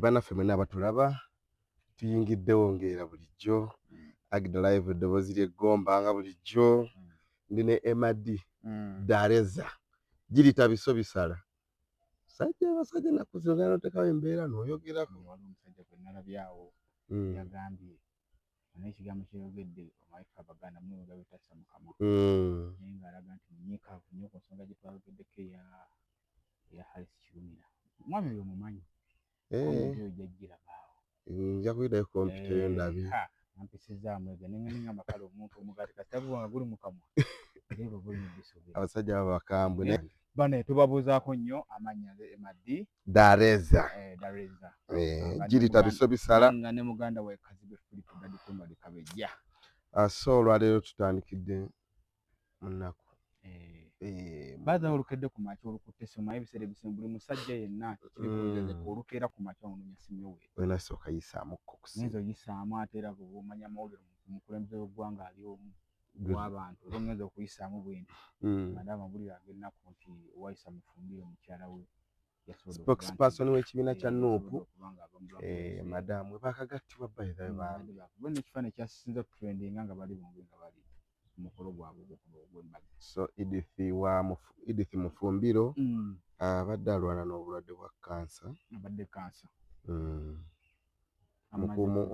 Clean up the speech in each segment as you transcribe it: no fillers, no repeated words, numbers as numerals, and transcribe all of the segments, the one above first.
Bannaffe mwenna abatulaba tuyingiddewo ng'era bulijjo Agida Live eddoboozi ly'eggomba nga bulijjo ndi ne Emadi Dareza girita biso bisala sajja abasajja ennaku zino n'otekawo embeera n'oyogerako omusajja gwe nalabyawo yagambye n'ekigambo kyeyogedde omaifa Abaganda mu nga bitassa mukama naye ng'alaga nti munyiikaavu nnyo ku nsonga gye twayogeddeko eya Harris Kirumira omwami oyo mumanyi omuntu oyo jjajjirabaawo nja kuyitayo kompyuta eyo ndabe ampisizaamu ega neŋŋaninga amakala omuntu omugaati kasitabuwa nga guli mu kamwa era guli mu bisobera abasajja baba bakambwe bane tubabuuzaako nnyo amannya Emadi Dareza girita biso bisala nga ne muganda we Kazibe Philip Dadi Kumba Kabejja so olwaleero tutandikidde mu nnaku baza olukedde ku makya olukutte essimu naye ebiseera ebisinga buli musajja yenna kiri kuwezezeka olukeera ku makya ononya ssimu we wena sooka yisaamuko ngenza oyisaamu ate era bw'omanya amawulire omukulembeze w'eggwanga ali omu w'abantu era ogenza okuyisaamu bwenti ate amawulire ag'ennaku nti Waisa Mufumbire mukyala we spokesperson w'ekibiina kya Nuupu madamu we baakagattibwa bo n'ekifaananyi kyasisinza okutrendinga nga bali bombi nga bali mukolo gwabwe ogw'embaga so Edith Mufumbiro abadde alwana n'obulwadde bwa kansa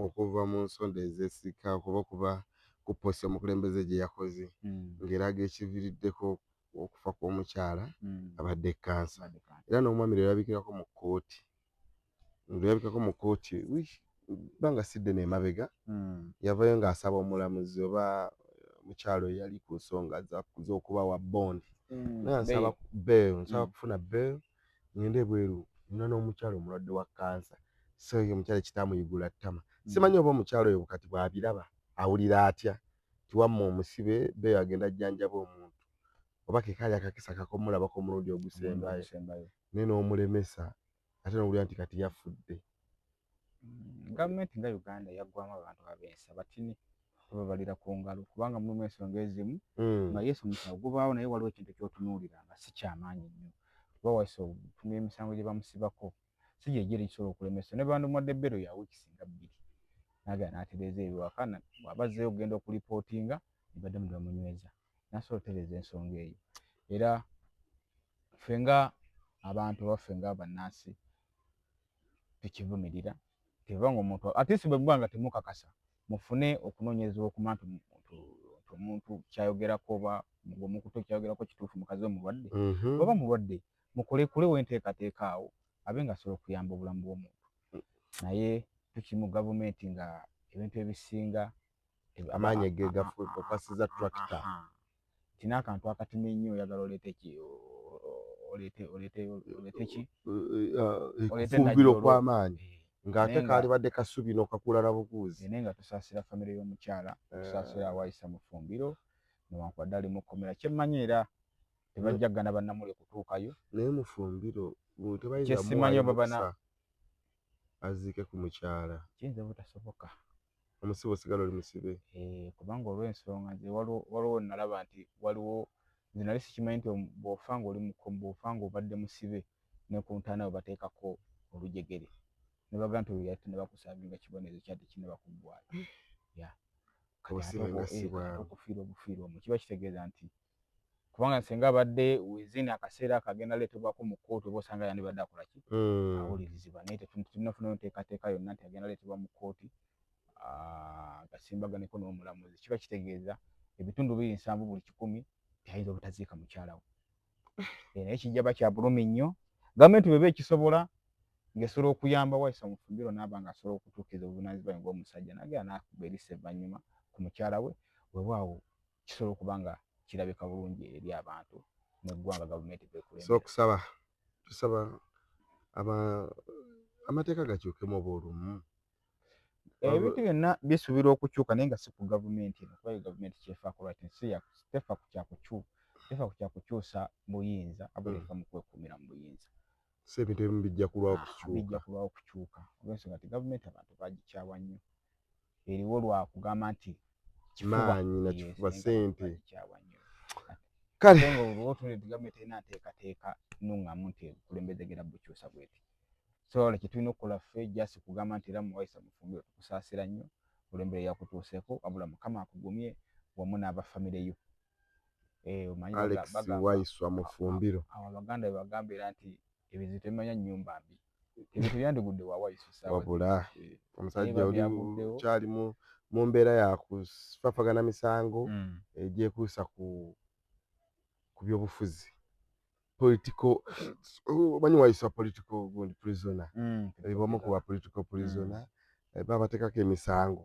okuva mu nsonda ez'esika okuba ku posi omukulembeze gye yakoze ng'eraga ekiviiriddeko okufa kw'omukyala abadde kansa era n'omwami lwe yabikako mu kkooti banga sidde n'emabega yavayo ng'asaba omulamuzi oba mukyalo yali ku nsonga z'okuba wa bondi naye nsaba kufuna bail ngende ebweru nina n'omukyalo omulwadde wa kansa so ye omukyalo kitamuyigula ttama simanyi oba omukyalo oyo kati bw'abiraba awulira atya tiwamma omusibe bail agenda ajjanjaba omuntu oba ke kaali akakisa kakomulabako omulundi ogusembayo naye n'omulemesa ate n'owulira nti kati yafudde. Gavumenti nga Uganda yaggwamu abantu abensa batini babalira ku ngalo kubanga mulimu ensonga ezimu nga Yesu omusango gubaawo naye waliwo ekintu ky'otunuulira nga si kyamaanyi nnyo kuba Waisa otunula emisango gye bamusibako si gyegiri gisobola okulemesa ne bandumadde ebbero ya wiiki singa 2 naga n'atereeza ebiwaka bw'abazzeyo okugenda okulipootinga nibadde mu bamunyweza nasobola otereeza ensonga eyo era ffe nga abantu baffe nga bannansi tukivumirira tebanga omuntu ate si bwe nga temukakasa mufune okunoonyereza okumanya nti omuntu kyayogerako oba omuntu kyayogerako kituufu mukazi omulwadde oba mulwadde mukolekulewo enteekateeka awo abe nga asobola okuyamba obulamu bw'omuntu naye tukimu gavumenti nga ebintu ebisinga amaanyi ge gafasiza tractor tina akantu akatini nnyo oyagala okufumbira okw'amaanyi ng'ate kaalibadde kasubi n'okakulala buguuzi naye nga tusaasira famire y'omukyala tusaasira Waisa Mufumbiro newankubadde ali mu kkomera kyemmanyi era tebajja gana bannamule kutuukayo naye Mufumbiro tebayinza aziike ku mukyala kiyinza butasoboka omusibe osigala oli musibe kubanga olw'ensonga nze waliwo nalaba nti waliwo nze nali sikimanyi nti bw'ofa nga oli mukombo bw'ofa nga obadde musibe ne ku ntaana we bateekako olujegere ne baga nti oyo yate ne bakusaavinga kibonerezo kyadde kine bakuggwayo okufiira obufiira omwo kiba kitegeeza nti kubanga singa abadde wezini akaseera akagenda leetebwako mu kkooti oba osanga yandibadde akola ki awulirizibwa naye tetunafunayo nteekateeka yonna nti agenda leetebwa mu kkooti gasimbaganeko n'omulamuzi kiba kitegeeza ebitundu 7 buli 100 tyayinza obutaziika mukyala we naye kijjaba kya bulumi nnyo gavumenti bweba ekisobola ng'esobola okuyamba Waisa Mufumbiro n'aba nga asobola okutuukiriza obuvunaanyizibwa ng'omusajja nagera n'akuba erisa evvannyuma ku mukyala we weewaawo kisobola okuba nga kirabika bulungi eri abantu n'eggwanga gavumenti bekulembera so tusaba amateeka gakyukemu oba olumu ebintu byonna bisuubirwa okukyuka naye nga si ku gavumenti eno kuba gavumenti kyefaako tefa ku kyakukyusa buyinza abula efa mu kwekuumira mu buyinza so ebintu ebimu bijja kulwawo okukyuka olw'ensonga nti gavumenti abantu bagikyawa nnyo eriwo lwakugamba nti maanyi na kifuba ssente kale olwotunudde gavumenti erina nteekateeka nuŋŋamu nti ekulembeze gera bukyusa bweti so le kitulina okukola ffe just kugamba nti era muwaisa Mufumbiro tukusaasira nnyo olw'embeera yakutuuseeko wabula Mukama akugumye wamu n'abafamire yo. Omanyi Alex Waiswa Mufumbiro awo Abaganda bwe bagambira nti ebintu tebimanya nnyumba mbi ebintu byandigudde wa Waiswa sawa wabula omusajja oli kyali mu mbeera ya kufafagana misango egyekuusa ku byobufuzi political omanyi Waiswa political prisoner ebibomu kuba political prisoner babateekako emisango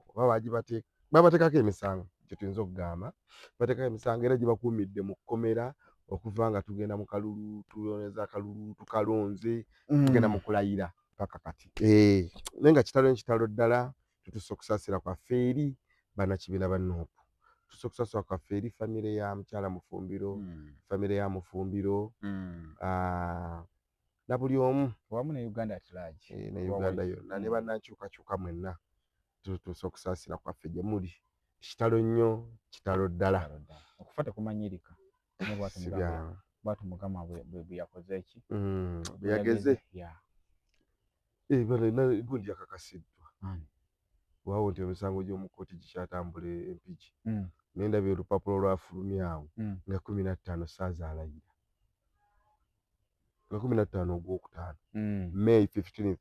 babateekako emisango kye tuyinza okugamba bateekako emisango era gye bakuumidde mu kkomera okuva nga tugenda mu kalulu tuloneza akalulu tukalonze tugenda mu kulayira paka kati naye nga kitalo ddala tutuuse okusaasira kwaffe eri bannakibiina ba Nuupu tutuuse okusaasira kwaffe eri famire ya mukyala Mufumbiro famire ya Mufumbiro na buli omu wamu ne Uganda at large ne Uganda yonna ne bannankyukakyuka mwenna tutuuse okusaasira kwaffe gye muli kitalo nnyo kitalo ddala okufa tekumanyirika bwatu Mukama bwe yakoze eki bwe yageze gundi yakakasiddwa waawo nti emisango gy'omu kkooti gikyatambula empiki naye ndabye olupapula lwafulumya awo nga 15 saazalayira nga 15 ogwokutaano May 15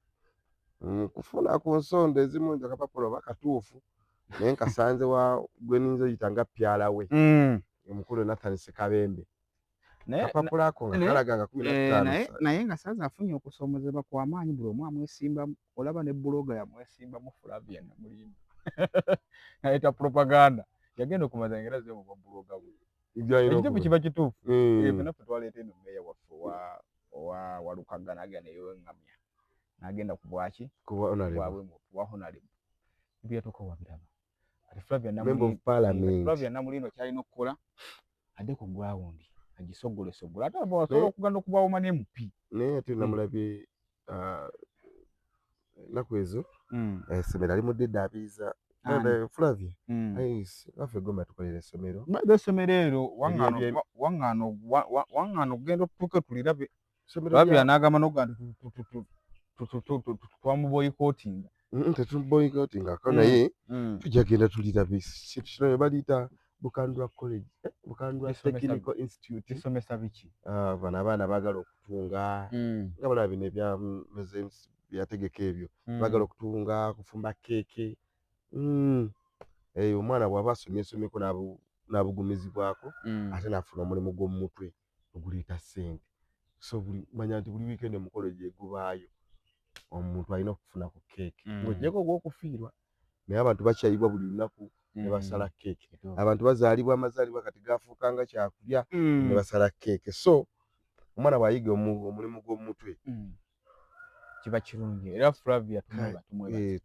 kufuna ku nsonda ezimu nti akapapula oba katuufu naye nkasanze gwe ninza oyita nga pyala we omukulu Nathan Sekabembe kapapula ako nga kalaga nga 15 naye nga saaza afunye okusoomozebwa kw'amaanyi buli omu amwesimba olaba ne buloga yamwesimbamu Flavia Namulimba ayita propaganda yagenda okumazangira ze mu buloga bwe ekituufu kiba kituufu fena ffe twaleeta eno mmeeya waffe owa Lukagana agenda neyewengamya n'agenda ku bwaki wa honorable byatuuka wabiraba kati Flavia Namulimba kyalina okukola adde ku ground agisogolesogole ate abasobola okugenda okubaawo mane MP naye ate namulabye ennaku ezo essomero ali mudde eddaabiriza Flavia waffe gomba tukolera essomero essomero ero waŋŋaano ogenda otutuuke tulirabe Flavia n'agamba n'ogamba twamuboyikootinga tetumuboyikootinga ko naye tujja genda tulirabe kino ne baliita Bukandwa College Bukandwa Technical Institute isomesa biki bano abaana baagala okutunga nga balaba bino byategeka ebyo baagala okutunga kufumba keeke omwana bw'aba asomyeko n'abugumizibwako ate n'afuna omulimu gw'omu mutwe oguleeta ssente so manya nti buli wiikendi omukolo gye gubaayo omuntu alina okufuna ku keeke ng'oggyeko ogw'okufiirwa naye abantu bakyayibwa buli lunaku ne basala keeke abantu bazaalibwa amazaalibwa kati gafuuka nga kyakulya ne basala keeke so omwana bw'ayiga omulimu gw'omutwe kiba kirungi era Flavia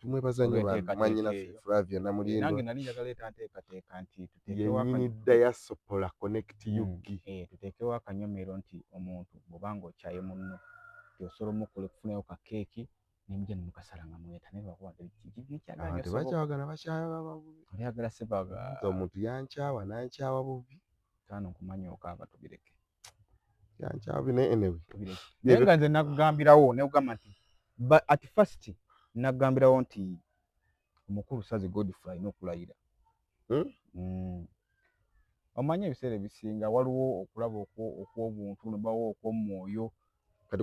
tumwebaza nnyo mwanyinaffe Flavia Namulimba nange nali njagala leeta nteekateeka nti yennyini diaspora connect yugi tuteekewo akanyomero nti omuntu bw'obanga okyaye munno osobola omukufunayo ka keeki nemujja nemukasala nga mweta naye lwakuba tebakyawagala bakyayagala oyagala sebaga omuntu yankyawa nankyawa bubi taano nkumanya okaaba tubireke yankyawa bine enewe naye nga nze nakugambirawo neugamba nti at first nakugambirawo nti omukulu Sazi Godfrey alina okulayira omanyi ebiseera ebisinga waliwo okulaba okw'obuntu nebawo okw'omwoyo kati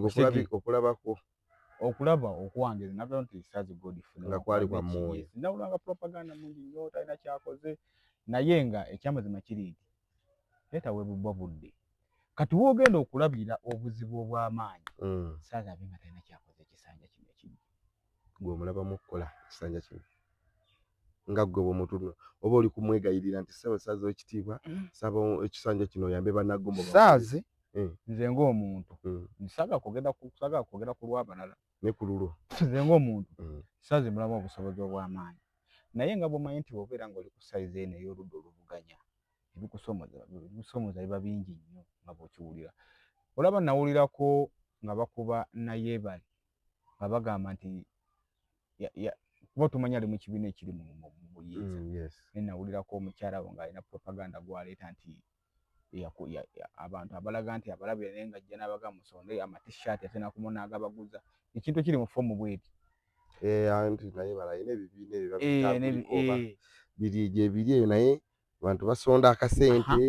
okulaba okwange nagamba nti Sazi Godfrey nga kwali kwa mwoyo nawulanga propaganda mungi nnyo talina kyakoze naye nga ekyamazima kiri nti leetawebwa budde kati woogenda okulabira obuzibu obw'amaanyi Sazi abe nga talina kyakoze ekisanja kino ekibi gwe omulabamu okukola ekisanja kino nga gwe bw'omutuno oba oli kumwegayirira nti ssebo Sazi ekitiibwa saba ekisanja kino oyambe bannagombo Sazi nze ng'omuntu nsaga kwogera ku lw'abalala ne ku lulwo nze ng'omuntu Sazi mulamu obusobozi obw'amaanyi naye nga bw'omanyi nti bw'obeera ng'oli ku sayizi eno ey'oludda oluvuganya ebikusomoza biba bingi nnyo nga bw'okiwulira olaba nawulirako nga bakuba Nayeebale nga bagamba nti kuba tumanya ali mu kibiina ekiri mu buyinza naye nawulirako omukyala we ng'alina propaganda gw'aleeta nti abantu abalaga nti abalabira naye ng'ajja n'abaga musonde amatishaati ate nakumona agabaguza ekintu kiri mu fomu bweti anti naye balayina ebibiina ebibabitambulikoba biri ebiri eyo naye abantu basonda akasente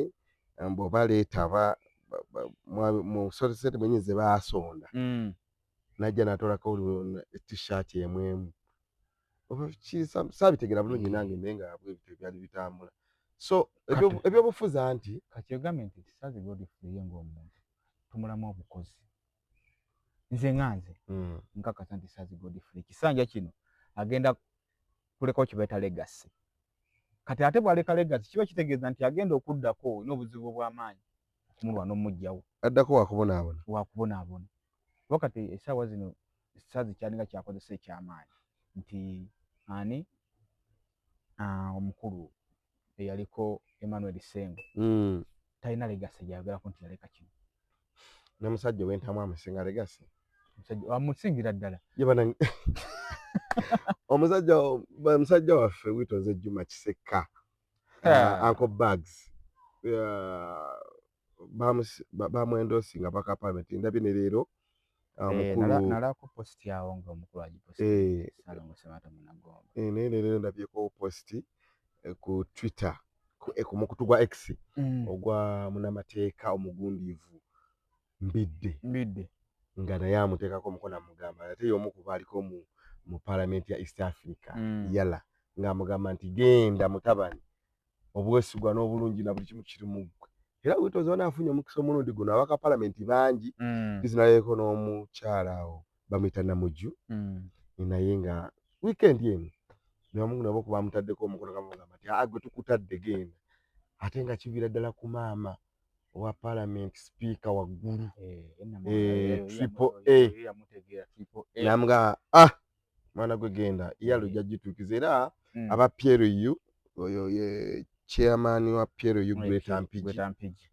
bw'obaleeta mu sente mwenyize basonda najja natolako t-shirt emwemu saabitegera bulungi nange naye nga bwebityo byali bitambula so ebyobufuzi anti kati ogambe nti Saazi Godfrey ye ng'omuntu tumulamu obukozi nze nkakasa nti Saazi Godfrey kisanja kino agenda kulekawo kye bayita legacy kati ate bw'aleka legacy kiba kitegeeza nti agenda okuddako n'obuzibu bw'amaanyi okumulwa n'omugjawo addako wakubonaabona wakati essaawa zino Saazi kyalinga kyakozesa ekyamaanyi nti ani omukulu eyaliko Emmanuel Ssengo talina legacy gyayogerako nti yaleka kino ne musajja w'entamu amusinga legacy amusingira ddala omusajja waffe Witonze Juma Kiseka Uncle Bags bamwendosinga paka parliament ndabye ne leero nalako post yawo nga omukulu agiposti Salongo Semata Munagomba ne leero ndabyeko posti ku Twitter ku mukutu gwa X ogwa munamateeka omugundiivu mbidde nga naye amuteekako omukono amugamba ate y'omu ku baaliko mu parliament ya East Africa yala ng'amugamba nti genda mutabani obwesigwa n'obulungi na buli kimu kiri mu ggwe era Witonze wanaafunye omukisa omulundi guno abaka parliament bangi bizinaleko n'omukyala awo bamuyita Namuju naye nga weekend eno namungu nabo kuba mutaddeko omukono kamugamba nti gwe tukutadde genda ate nga kiviira ddala ku maama owa parliament speaker waggulu namuga mwana gwe genda yalo jagitukiza era aba PLU oyo ye chairman wa PLU Greater Mpigi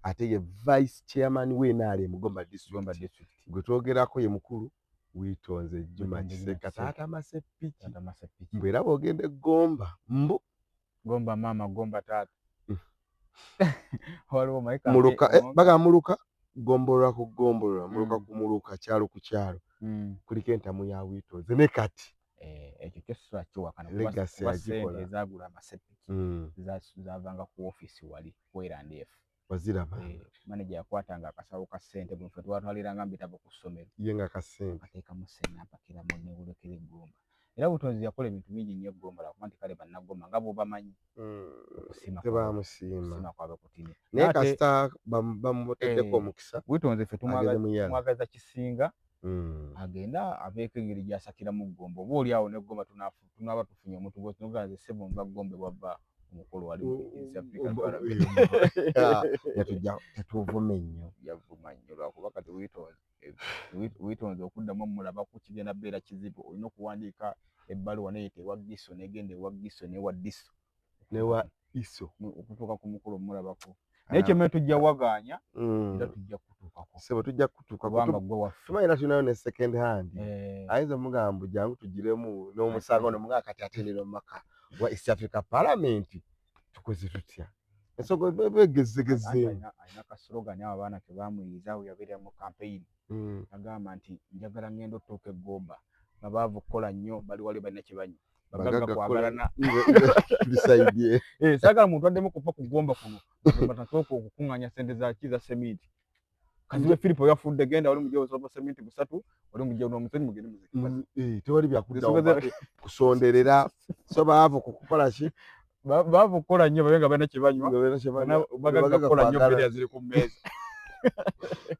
ate ye vice chairman w'enaale Mugomba district gwe twogerako ye mukulu Witonze Juma Kiseka taata Masepiki mbwera bwogende Gomba mama Gomba taata bagamuluka gombolora muluka kumuluka kyalo ku kyalo kuliko entamu ya Witonze ne kati ekyo kyosula kiwakana legacy agikola ezagula amasepiki zavanga ku office wali kwerandefu waziraba manager yakwatanga akasawo ka ssente bwe mfe twatwaliranga mbitabo ku ssomero ye nga kasente ateekamu ssente apakira mu nebulekera Gomba era Witonze yakola ebintu bingi nnyo Gomba lwakuba nti kale bannagomba nga bwobamanyi tebamusiima kwabe kutini naye kasita bamuteddeko omukisa Witonze ffe tumwagaza kisinga agenda abeeko engeri gy'asakira mu Gomba oba oli awo ne Gomba tunaaba tufunye omuntu bwe tunogaze sebo mba Gombe bwava omukulu wali tetuvuma nnyo yavuma nnyo lwakuba kati Witonze okuddamu omulaba ku kigenda beera kizibu olina okuwandiika ebbaluwa neyita ewa Giso negenda ewa Giso newa Diso newa Iso okutuuka ku mukulu omulabako naye kyemme tujja waganya era tujja kutuukako sebo tujja kutuuka kubanga gwe waffe tumayina tulinayo ne second hand ayinza omugamba jangu tugiremu n'omusango nomugaa kati ate nino maka wa East Africa Parliament tukoze tutya ensogo begezegeze alina kaslogan awo abaana ke bamuyiza awo yabeera mu campaign agamba nti njagala ngenda otuuka Gomba babaavu kukola nnyo bali wali balina kibanywa bagagga kwagalana bisaidye saagala muntu addemu kuva ku Gomba kuno batasooka okukuŋŋaanya sente za kiza semiti kazibe Filipo yafudde genda wali mujja osoba semiti busatu wali mujja n'omusenyi mugende muziki tewali byakuddawo kusonderera so baavu kukukola ki baavu kukola nnyo babenga balina kibanywa bagagga kukola nnyo mmere yaziri ku mmeeza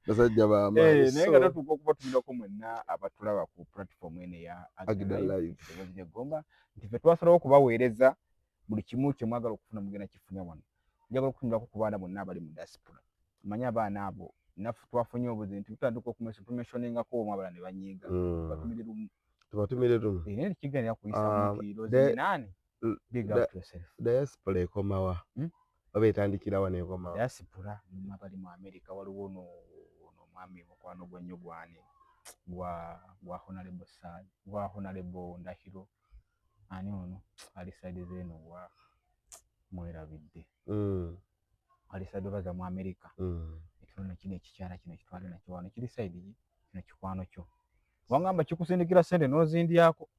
basajja bamaanyi naye nga tatuuka okubatumidako mwenna abatulaba ku platform ene ya Agida Live Gomba nti ffe twasalawo okubaweereza buli kimu kye mwagala okufuna mugenda kifunya wano njagala okutumidako ku baana bonna abali mu diaspora manye abaana abo naffe twafunye obuzi nti tutandika okumentioningako omu abalala ne banyiiga tubatumire lumu naye nekigendera kuyisa nti lozinani big up to yourself diaspora ekomawa oba etandikira wano ekomawa diaspora abali mu America waliwo omwami mukwano gwa nnyo gwani gwa honorable Ndahiro ani ono ali side zeno wa mwerabidde alisado baza mu America ekitono kino ekikyala kino kitwale nakyo wano kiri side kino kikwano kyo wangamba kikusindikira sente nozindyako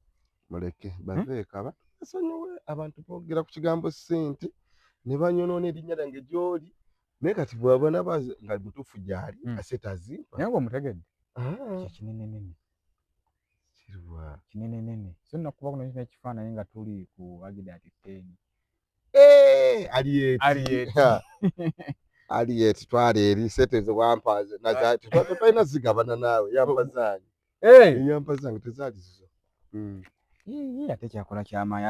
muleke baveeka basonyiwe abantu boogera ku kigambo sente ne banyonoona erinnya lyange gy'oli naye kati bwabona nga mutuufu gy'ali asetazi naye ng'omutegedde kinenenene kinenenene so nakuba kuno kino ekifaananyi nga tuli ku Agidant 10 Aliyeti twale eri sente ze wampaze twalina zigabana naawe yampa zange yampa zange tezaali zizo ate kyakola kyamaanyi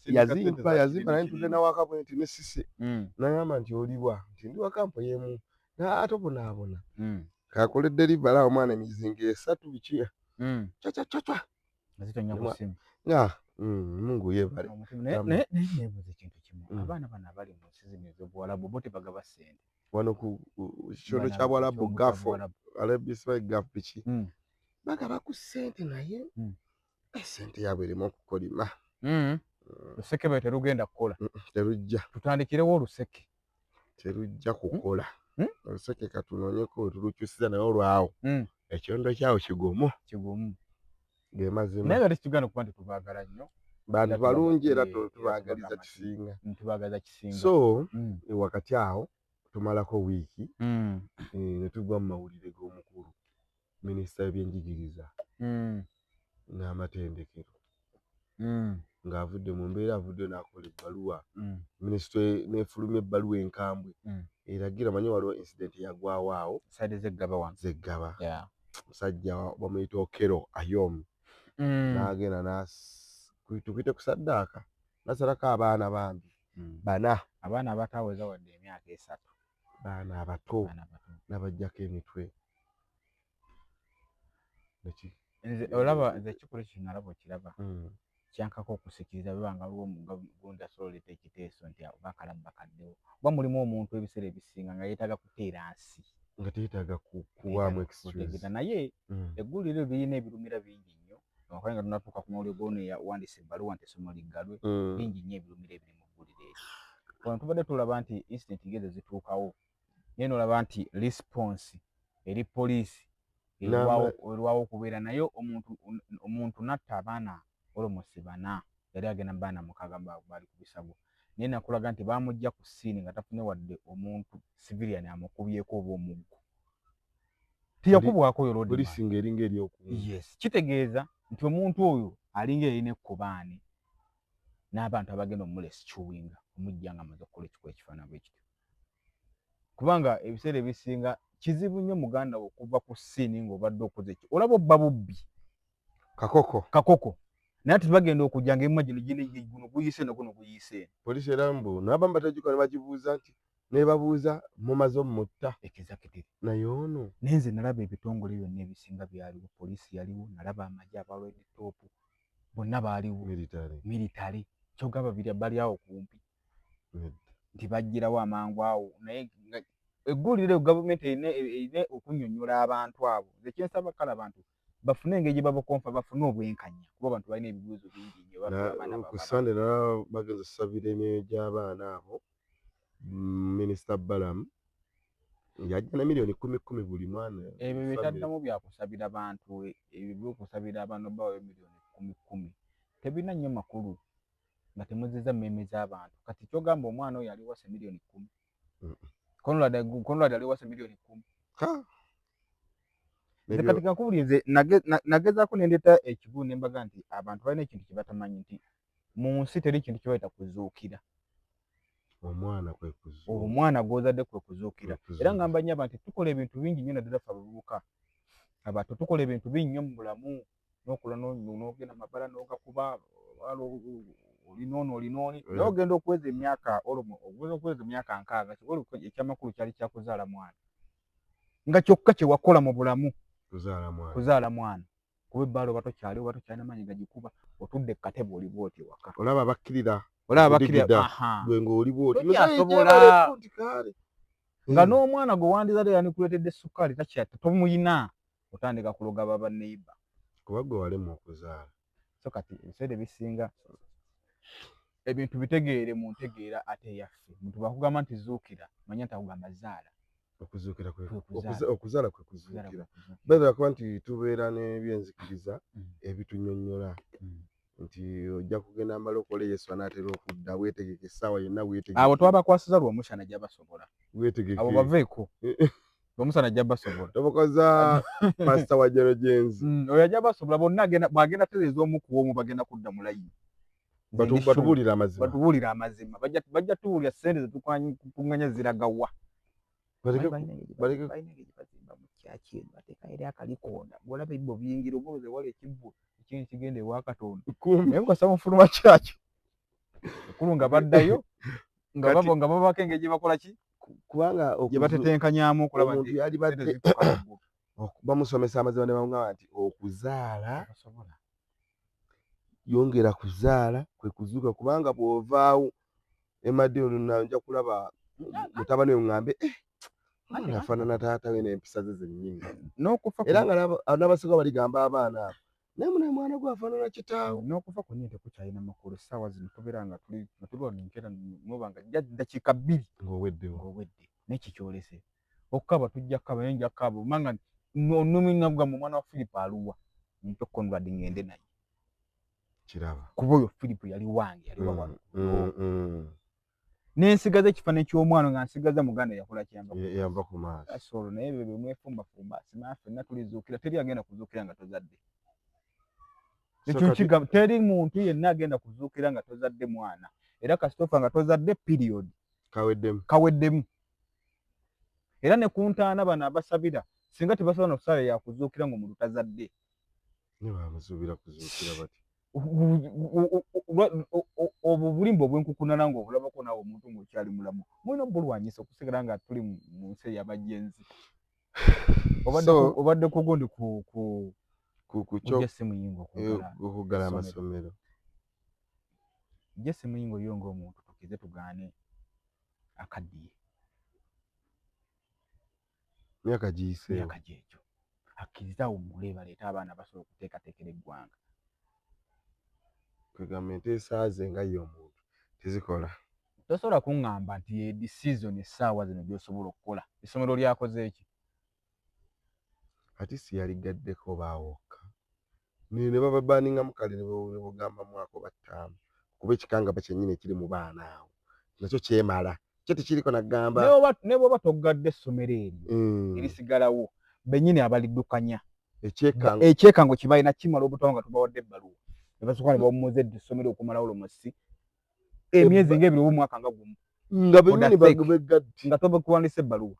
yazimpa naye ntugenda waka bwe nti ne sise nagamba nti oliwa nti ndi wakampo yemu ate obonaabona kakole delivery awo omwana emizinga 3 biki cwacwacwacwa azitonya ku simu Mungu yebale nebuuza ekintu kimu abaana bano abali mu nsi zino ez'obuwalabu bo tebagaba ssente wano ku kyoto kya Bwalabu gafo alabisa gafo biki bagaba ku ssente naye sente yaabwe erimu okukolima luseke bwe terugenda kukola terujja tutandikirewo oluseke terujja kukola oluseke katunoonyeko tulukyusiza naye olwawo ekyondo kyawo kigumu gemazima naye nga tekitugenda kuba nti tubaagala nnyo bantu balungi era tubaagaliza kisinga so wakati awo tumalako wiiki ne tugwa mu mawulire g'omukulu minisita w'ebyenjigiriza n'amatendekero ng'avudde mu mbeera avudde n'akola ebbaluwa minisita n'efulumya ebbaluwa enkambwe eragira manyi waliwo incident yagwawo awo saidi zeggaba musajja bamuyita Okero Ayomi n'agenda tukuyite ku saddaaka nasalako abaana bambi bana abaana abataweza wadde emyaka 3 baana abato n'abajjako emitwe olaba nze ekikulu kino nalaba okiraba kyankako okusikiriza bibanga lwo gundi asololeta ekiteeso nti bakalamu bakaddewo oba mulimu omuntu ebiseera ebisinga nga yeetaaga kuteera nsi nga teetaaga kuwaamu excuse naye eggulire lirina ebirumira bingi nnyo akwai nga tunatuuka ku mawulire gono yawandiisa ebbaluwa nti essomo liggalwe bingi nnyo ebirumira ebiri mu ggulire ekyo tubadde tulaba nti incident ngeze zituukawo naye nolaba nti response eri poliisi erwawo okubeera naye omuntu natta abaana olomosi 4 yali agenda mu baana 6 baali ku bisago naye nakulaga nti bamujja ku ssiini nga tafune wadde omuntu civilian amukubyeko oba omuggo tiyakubwako yolodi poliisi ng'eringa ery'okuuma yes kitegeeza nti omuntu oyo alinga erina ekkobaane n'abantu abagenda omulesikiwinga omujja nga amaze okukola ekikuba ekifaanana bwe kityo kubanga ebiseera ebisinga kizibu nnyo muganda wo okuva ku ssiini ng'obadde okoze ekyo olaba obba bubbi kakoko naye tebagenda okujja ng'emagino guno guyise noguno guyise poliisi era mbu n'abamu batajjuka ne bagibuuza nti ne babuuza mumaze omutta exactly naye ono naye nze nalaba ebitongole byonna ebisinga byaliwo poliisi yaliwo nalaba amagye abalwedde toopu bonna baaliwo military kyogamba bali awo kumpi nti bajjirawo amangu awo naye eggulire gavumenti erina okunnyonnyola abantu abo nze kyensaba kale abantu bafune engeri gye babakonfa bafune obwenkanya kuba abantu balina ebibuuzo bingi nnyo ku Sande nalaba bagenza okusabira emyoyo gy'abaana abo minisita Balamu yajja na $10,000 buli mwana ebyo byetaddamu byakusabira bantu ebyo byokusabira abantu bawe $10,000 tebirina nnyo makulu nga temuzizza mmeme z'abantu kati kyogamba omwana oyo aliwasa $10,000 Conrad aliwasa $10,000 kati kakubulize nagezaako nendeeta ekibuuzo ne mbaga nti abantu balina ekintu kye batamanyi nti mu nsi teri kintu kye bayita kuzuukira omwana gw'ozadde kwe kuzuukira era nga mbanya abantu tukola ebintu bingi nnyo naddala ffe abavubuka abantu tukola ebintu bingi nnyo mu bulamu n'okola n'ogenda amabala n'ogakuba olinooni naye ogenda okuweza emyaka okuweza emyaka 60 ekyamakulu kyali kyakuzaala mwana nga kyokka kye wakola mu bulamu kuzaala mwana kuba ebbaala oba tokyaliwo oba tokyalina maanyi gagikuba otudde ku katebe oli bw'oti waka olaba abakkirira gwe ng'oli bw'oti tokyasobola nga n'omwana gwe wandizadde yanikuleetedde sukkaali tomuyina otandika kuloga baba neighbor kuba gwe walema okuzaala so kati ebiseera ebisinga ebintu bitegeere mu ntegeera ate yaffe muntu bakugamba nti zuukira manya ntakugamba zaala okuzuukira okuzaala kwe kuzuukira bera kuba nti tubeera n'ebyenzikiriza ebitunyonnyola nti ojja kugenda amalokole Yesu anaatera okudda weetegeke essaawa yonna weetegeke abo twabakwasiza lw'omusana ajja basobola weetegeke abo baveeko lw'omusana ajja basobola tobokoza pasita wa Jerogenzi oyo ajja basobola bonna bwagenda tereeza omu ku omu bagenda kudda mu layini batubuulira amazima bajja tubuulira ssente zetukuŋŋanya ziraga wa bazimba mu kyaki eno ateeka eri akalikonda bw'olaba ebibbo biyingira obuloze wala ekibbo ekingi kigenda ewa Katonda naye mukasa mufuluma kyaki ekulu nga baddayo nga babako engeri gye bakola ki kubanga gye batetenkanyaamu okulaba nti yali badde bamusomesa amazima ne bamugamba nti okuzaala yongera kuzaala kwe kuzuuka kubanga bw'ovaawo emadde olunna nja kulaba mutabani we ŋŋambe afaanana taata we n'empisa ze zennyini era nga n'abasinga baligamba abaana abo naye mune mwana gwe afaanana kitaawe n'okufa kwennyini tekukyalina makulu essaawa zino tubeera nga tulwanenkeera muba nga ddakiika 2 ng'owedde n'ekikyolese okkaba tujja kkaba naye nja kkaba omanga onnumi nagamba omwana wa Filipo aluwa mpe Conrad ngende naye kiraba kuba oyo Filipo yali wange yali wawala n'ensigaza ekifaananyi ky'omwana nga nsigaza muganda yakola yamba ku maaso asolo naye bwe bwemwefumbafumba simaa ffenna tulizuukira teri agenda kuzuukira nga tozadde teri muntu yenna agenda kuzuukira nga tozadde mwana era kasitofa nga tozadde period kaweddemu era ne ku ntaana bano abasabira singa tebasobola nokusala yakuzuukira ng'omuntu tazadde ne bamusuubira kuzuukira bati obwo bulimba obwenkukunana ng'obulabako naawe omuntu ng'okyali mulamu mulina obulwanyisa okusigala nga tuli mu nsi ey'abajenzi obadde kugundi Jesse Muyingo okugala amasomero Jesse Muyingo yo ng'omuntu tukize tugaane akaddiye myaka giyise gyekyo akkiriza awummule baleeta abaana basobola okuteekateekera eggwanga gavumenti esaaze nga ye omuntu tezikola tosobola kuŋŋamba nti decision essaawa zino gy'osobola okukola essomero lyakoze eki ati si yaligaddeko baawokka ne bababaningamu kale ne bagamba mwaka oba 5 kuba ekikangaba kyennyini ekiri mu baana awo nakyo kyemala kyo tekiriko nagamba ne bw'oba toggadde essomero eryo erisigalawo bennyini abaliddukanya ekyekango kibalina kimala obutawo nga tubawadde ebbaluwa ne basooka ne bamumuzedde essomero okumalawo lomosi emyezi ng'ebiri oba omwaka nga gumu nga bennyini begadde nga tobakuwandiisa ebbaluwa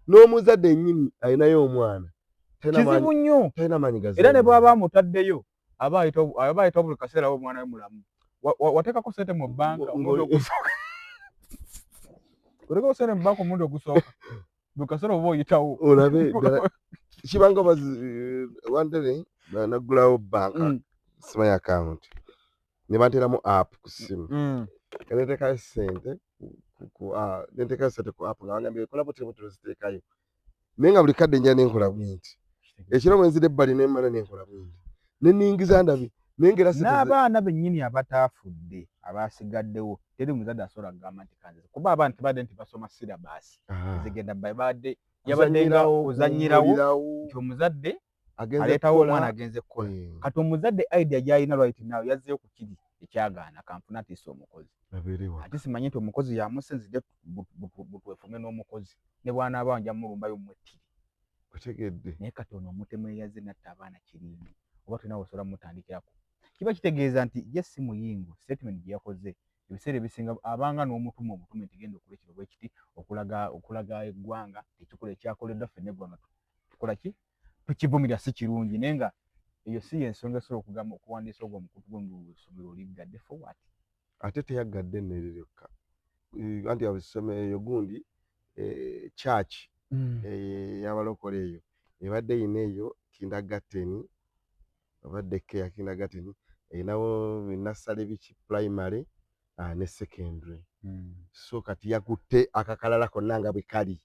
n'omuzadde ennyini alinayo omwana kizibu nnyo era ne bw'aba amutaddeyo aba ayita buli kaseera omwana we mulamu wateekako sente mu bbanka omuntu ogusooka oteekako sente mu bbanka omuntu ogusooka buli kaseera oba oyitawo olabe kibanga wandere banaggulawo bbanka simanyi account ne banteeramu app ku ssimu neteekayo sente ku app nga bangambye kola butebuti oziteekayo naye nga buli kadde njala nenkola bwinti ekiro bwe nzira ebbali nemmala nenkola bwinti neningiza ndabi nengera n'abaana bennyini abataafudde abasigaddewo teri muzadde asobola kugamba nti kanze kuba abaana tebadde nti basoma sirabaasi zigenda badde yabaddenga ozannyirawo nti omuzadde aleetawo omwana agenze kukola kati omuzadde idea gy'alina right now yazzeeyo ku kiri ekyagaana kanfuna atiisa omukozi ate simanyi nti omukozi yamusinzidde butwefume n'omukozi ne bw'anaabawo nja mulumbayo mwettiri otegedde naye kati ono omutemu eyazze natta abaana kirimbi oba tulina osobola mutandikirako kiba kitegeeza nti ye si Muyingo statement gye yakoze ebiseera ebisinga abanga n'omutume nti genda okola ekiro bwe kiti okulaga eggwanga ekikola ekyakoleddwa ffenna eggwanga tukola ki tukivumirira si kirungi naye nga eyo si yensonga esobola okugamba okuwandiisa ogwo omukutu gw'essomero oliggadde forward ate teyaggadde nneero lyokka anti eyo gundi church y'abalokole eyo ebadde yina eyo kindergarten obadde keya kindergarten erinawo nasale biki primary ne secondary so kati yakutte akakalala konna nga bwe kali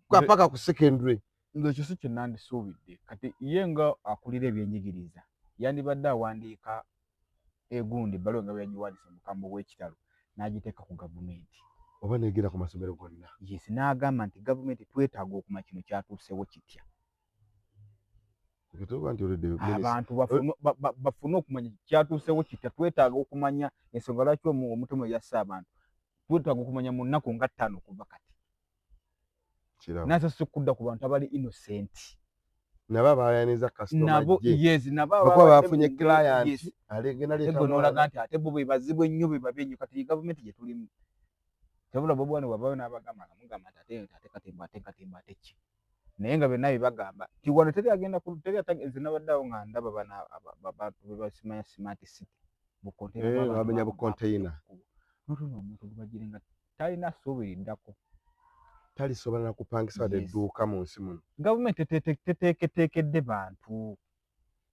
paka ku secondary nze ekyo si kyennandisuubidde kati ye nga akulira ebyenjigiriza yandibadde awandiika egundi balo nga yajiwanise mukambo w'ekitalo n'agiteeka ku gavumenti oba neegera ku masomero gonna. Yes, n'agamba nti gavumenti twetaaga okumanya kino kyatuusewo kitya. Abantu bafune okumanya kyatuusewo kitya, twetaaga okumanya ensonga lwaki omutima yasse abantu, twetaaga okumanya mu nnaku nga 5 kuva kati. N'asose okudda ku bantu abali innocent. Nabo abayaniza customer nabo bafunye client n'olaga nti ate bo be bazibu ennyo be babi ennyo kati gavumenti gye tulimu. Tabula Bobi Wine bw'avaayo n'abagamba mugamba nti ate katemba ate ki. Naye nga benna bagamba nti wano teri nze nabaddeawo nga ndaba abantu be basimanya smart city bamenya bu container. Notuno omuntu gubagire nga talina ssuubi liddako. Talisobola na kupangisa wadde edduuka mu nsi muno. Gavumenti teteekedde bantu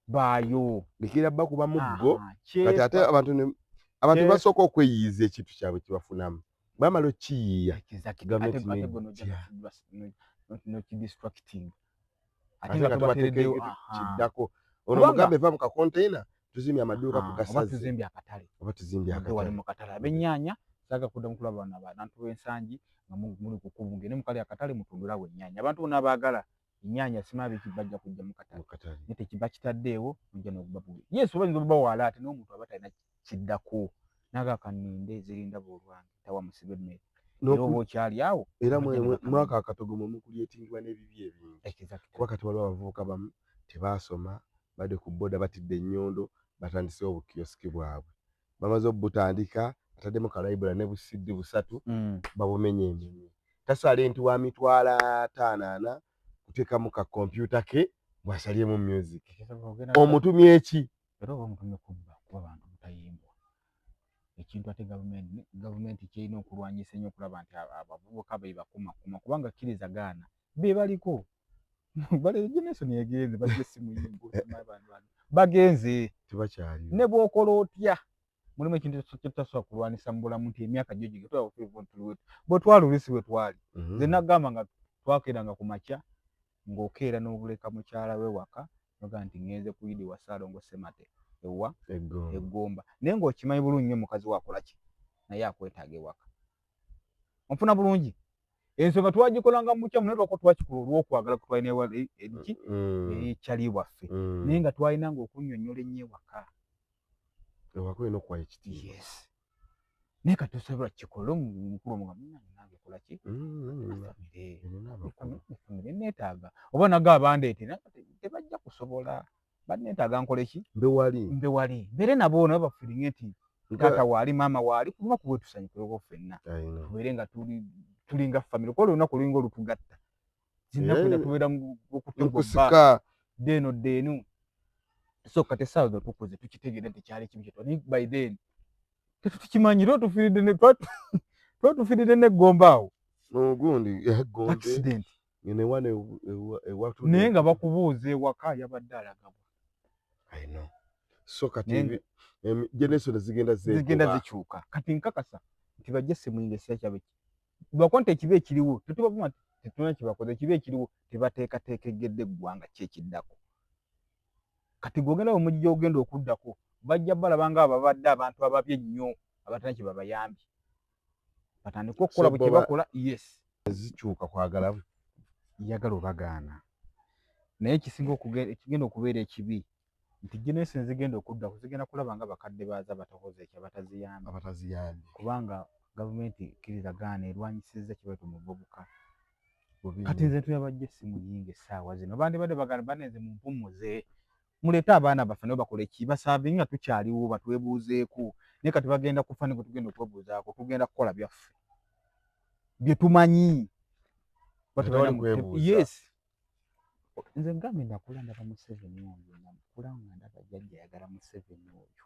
baayo. Bikira bakuba muggo kati ate abantu basooka okweyiiza ekintu kyabwe kye bafunamu. Bamala okkiyiiya gavumenti n'okidistracting. Ate nga tubateekeddeko kiddako. Ono mugambe va mu ka container tuzimbye amaduuka ku gasazi. Oba tuzimbye akatale. Wali mu katale ab'ennyaanya saaga kudda mu kulaba abantu b'ensangi nga muli ku kkubo ngene mu kali akatale mutundulawo ennyaanya. Abantu bonna abaagala ennyaanya simaabi bajja kujja mu katale. Naye tekiba kitaddeewo mujja n'okubabuulira. Yesu bayinza obubawaala ate n'omuntu aba talina kiddako. Naga kaninde zirinda boolwange tawa musibe mmere. N'oba okyali awo. Era mwaka akatogo mwe mukulyetingibwa n'ebibi ebingi. Kuba kati waliwo abavubuka bamu tebaasoma badde ku bboda batidde ennyondo batandisewo obukiyosiki bwabwe. Bamaze obutandika ataddemu ka library ne busidi busatu babumenye emenye. Tasale nti wa mitwala 5 kuteekamu ka kompyuta ke bw'asalyemu music. Omutumye eki? Era omutumye kubba kuba abantu mutayimbwa. Ekintu ate gavumenti kyerina okulwanyisa ennyo okulaba nti abavubuka be bakumakuma kubanga kkiriza gaana be baliko. Generation yegenze bajja essimu yimbo bagenze tebakyali. Ne bw'okola otya mulimu ekintu kyetasobola kulwanisa mu bulamu nti emyaka gyo gigenda bwe twali oluusi bwe twali. Nze nagamba nga twakeeranga ku makya ng'okeera n'obuleka mukyala we waka noga nti ngenze ku Idi wa Ssaalongo Ssemate ewa Eggomba. Naye ng'okimanyi bulungi nnyo mukazi wakola ki naye akwetaaga ewaka. Onfuna bulungi. Ensonga twagikolanga mu kyamu naye lwako twakikola olw'okwagala kutwalina ebiki ekyali waffe. Naye nga twalinanga okunnyonnyola ennyo ewaka. Ewaka olina okuwayo ekitiibwa. Yes. Naye kati tosobola kikola omukulu omugambo nange kola ki? Famire neetaaga. Oba nagga abandeetera tebajja kusobola. Banneetaaga nkole ki? Mbe wali. Mbeere nabo nabo bafiringe nti taata waali maama waali kuba kuba tusanyukireko ffenna. Tubeere nga tuli nga famire. Kuba olunaku lulinga olutugatta. Zinaku nga tubeera okutugoba deeno. So kati essaawa ze tukuze tukitegeera nti kyali kibi kyetwa. Naye by then tetukimanyi tufiiridde n'eggomba awo. Ogundi Gombe. Accident. Ngene wane ewatu. Naye nga bakubuuza ewaka yabadde alagabwa. I know. So kati generation zigenda zikyuka. Kati nkakasa nti bajja semuyinga essira kyabwe. Lwakuba nti ekibi ekiriwo tetubavuma tetulina kyebakoze. Ekibi ekiriwo tebateekateekegedde eggwanga ki ekiddako. Kati gwogenda omujja ogenda okuddako bajja balaba nga ababadde abantu ababi ennyo abatalina kye babayambye. Batandika okukola bwe kye bakola. Yes. Zikyuka kwagala yagala obagaana. Naye ekigenda okubeera ekibi nti generation zigenda okuddako zigenda kulaba nga bakadde baaza batakoze ekyo abataziyambye. Kubanga gavumenti kkiriza gaana erwanyisizza kye bayita omuvubuka. Kati nze tuyabajja essimu yinga essaawa zino bandibadde bagala banenze mu mpumuze. Muleete abaana baffe nabo bakole ki basaabe nga tukyaliwo batwebuuzeeko. Naye kati bagenda kufa ne bwe tugenda okwebuuzaako tugenda kukola byaffe bye tumanyi. Yes. Nze ngambe nakula ndaba Museveni oyo nakula nga ndaba jjajja yagala Museveni oyo.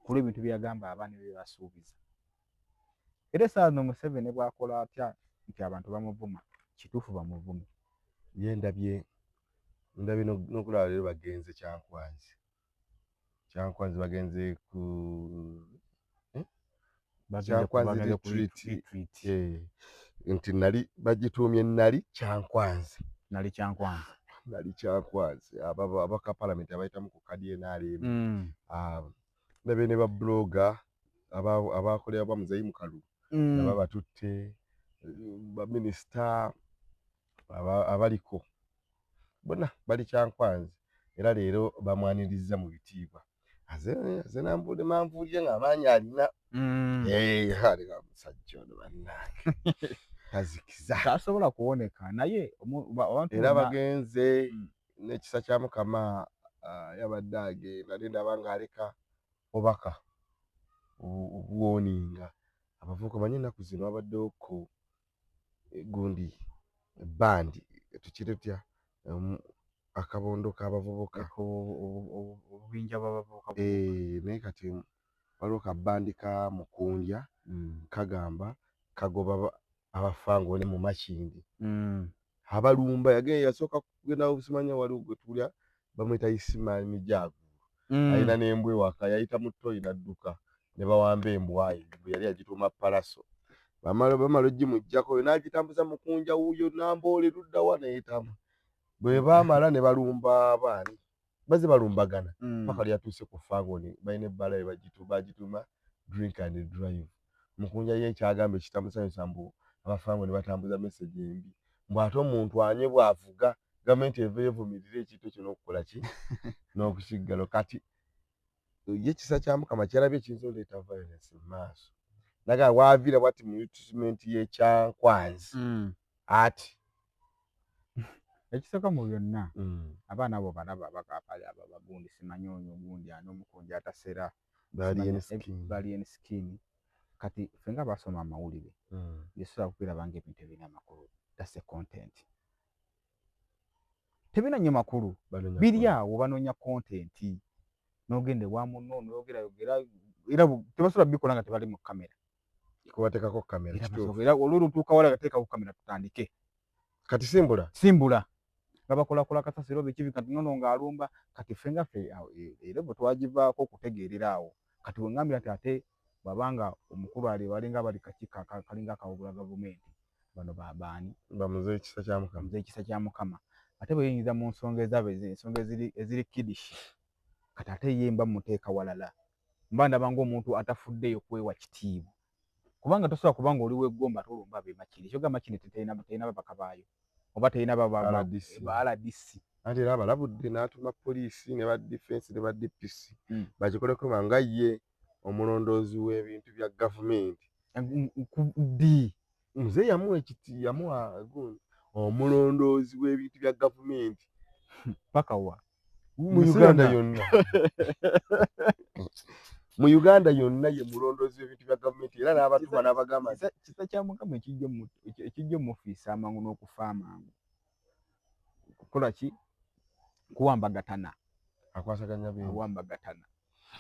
Kulo ebintu byagamba abaana bye basuubiza. Era essaawa zino Museveni bw'akola atya nti abantu bamuvuma kituufu bamuvume. Ye ndabye n'okulaba leero bagenze Kyankwanzi bagenze ku Kyankwanzi retreat. Nti nali bagituumye nali Kyankwanzi. nali Kyankwanzi abaka parliament abayitamu ku kadi NRM ne bene ba blogger abakolera ba Muzeyi Mukalu nabo batutte ba minister abaliko bonna bali Kyankwanzi era leero bamwaniriza mu bitiibwa aze nambude manvulye ng'amaanyi alina alika musajja ono bannange tazikiza tasobola kuwoneka naye era bagenze n'ekisa kya Mukama yabadde agenda ndaba ng'aleka obubaka obuwoninga abavubuka banye ennaku zino babaddewo ku gundi bandi tukire tutya akabondo k'abavubuka obubinja bw'abavubuka naye kati waliwo ka bandi ka Mukunja kagamba kagoba abafangone mu Makindi abalumba yasooka kugenda obusimanya waliwo gwe tulya bamwita Isimani Mijago alina n'embwa ewaka yayita mu toyi n'adduka ne bawamba embwa ye yali agituuma Palaso bamala ogimuggyako n'agitambuza Mukunja wuuyo Namboole luddawa neeyitamu bwe baamala ne balumba abaani baze balumbagana paka lyatuuse ku fangone balina ebbala bagituuma drink and drive Mukunja ye kyagamba ekitamusanyusa mbu abafangone batambuza message embi mbu ate omuntu anye bw'avuga gavumenti eva evumirira ekintu kino okukola ki n'okukiggalo kati ye ekisa kya Mukama kyalabye ekiyinza oleeta violence mu maaso naga waavira bwati mu treatment ye Kyankwanzi ati ekisooka mu byonna abaana abo balaba abakapali abo bagundi simanyi onyo gundi ani Omukunja atasera bali enskin kati fenga basoma amawulire yesobola kukwiraba ng'ebintu ebirina amakulu that's a content tebina nnyo makulu biri awo banoonya content n'ogende wa munno n'oyogera era tebasobola bikola nga tebali mu kamera kubateekako kamera era olwolutuuka wala gateekako kamera tutandike kati simbula nga bakolakola kasasiro bekibi kati nono ng'alumba kati fenga ffe era bwe twagivaako okutegeerera awo kati wengambira nti ate babanga omukulu ali balinga bali kakika kalinga akawugula gavumenti bano babaani bamuze ekisa kya Mukama ate bweyingiza mu nsonga ensonga eziri kidishi kati ate yemba muteeka walala mba ndaba ng'omuntu atafuddeyo kwewa kitiibwa kubanga tosobola kubanga oli weggomba ate olumba abemakindi ekyo gamba kindi terina babaka baayo oba terina ba RDC ate era abalabudde n'atuma poliisi ne ba defense ne ba DPC bakikoleko nga ye omulondoozi w'ebintu bya gavumenti muze yamuwa omulondoozi w'ebintu bya gavumenti paka wa mu Uganda yonna mu Uganda yonna ye mulondoozi w'ebintu bya gavumenti era n'abatuma n'abagamba kisa kya Mukama ekijja mu ofiisi amangu n'okufa amangu kukola ki kuwambagatana akwasaganya bintu kuwambagatana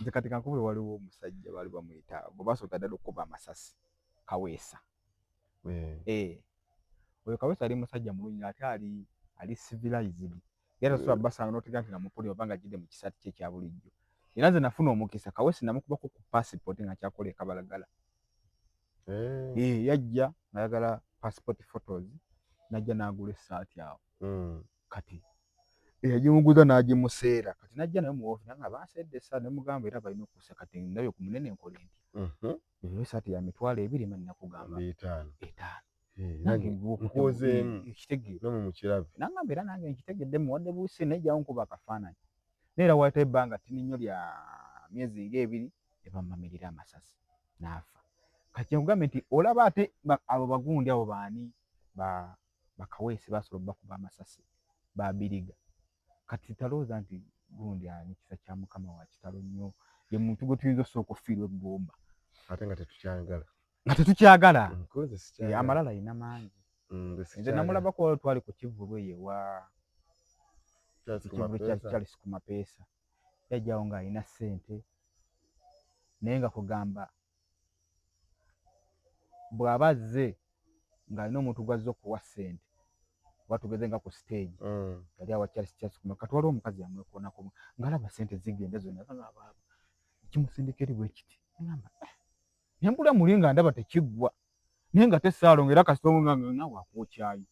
nze kati kankubule waliwo omusajja baali bamuyita bwe basooka ddala okukuba amasasi Kaweesa oyo Kaweesa ali musajja mulungi ate ali civilized era tasobola basanga n'otegeera nti nga mupuli oba nga agidde mu kisaati kye ekya bulijjo era nze nafuna omukisa Kaweesa namukubako ku passport nga kyakola ekabalagala yajja ayagala passport photos najja n'agula essaati awo kati yagimuguza n'agimuseera kati najja naye mu office nga bansedde essaati ne mugamba era balina okusa kati ndabye ku munene enkola enti eyo essaati ya mitwalo 2 manina kugamba 5 nangamba era nange nkitegedde muwadde buusi nejjawo nkuba akafaananyi neera wayita ebbanga tini nnyo lya myezi ng'ebiri ne bamumamirira amasasi n'afa kati nkugambe nti olaba ate abo bagundi abo baani bakaweesi basobola bakuba amasasi babiriga kati talooza nti gundi ani kisa kya Mukama wa kitalo nnyo ye muntu gwe tuyinza osooka okufiirwa eggomba ate nga tetukyagala amalala ayina mangi nze namulabako twali ku kivulwe yewa Charles ku Mapeesa yajjawo ng'alina ssente naye nga kugamba bw'aba azze ng'alina omuntu gw'azze okuwa ssente oba tugeze nga ku stage yali awa Charles kati waliwo omukazi yamwekoonako ng'alaba ssente zigenda zonna ng'abaaba kimusindika eri bwe kiti ngamba nempula muli nga ndaba tekiggwa naye nga tesaalonga era kasita nga wakookyayo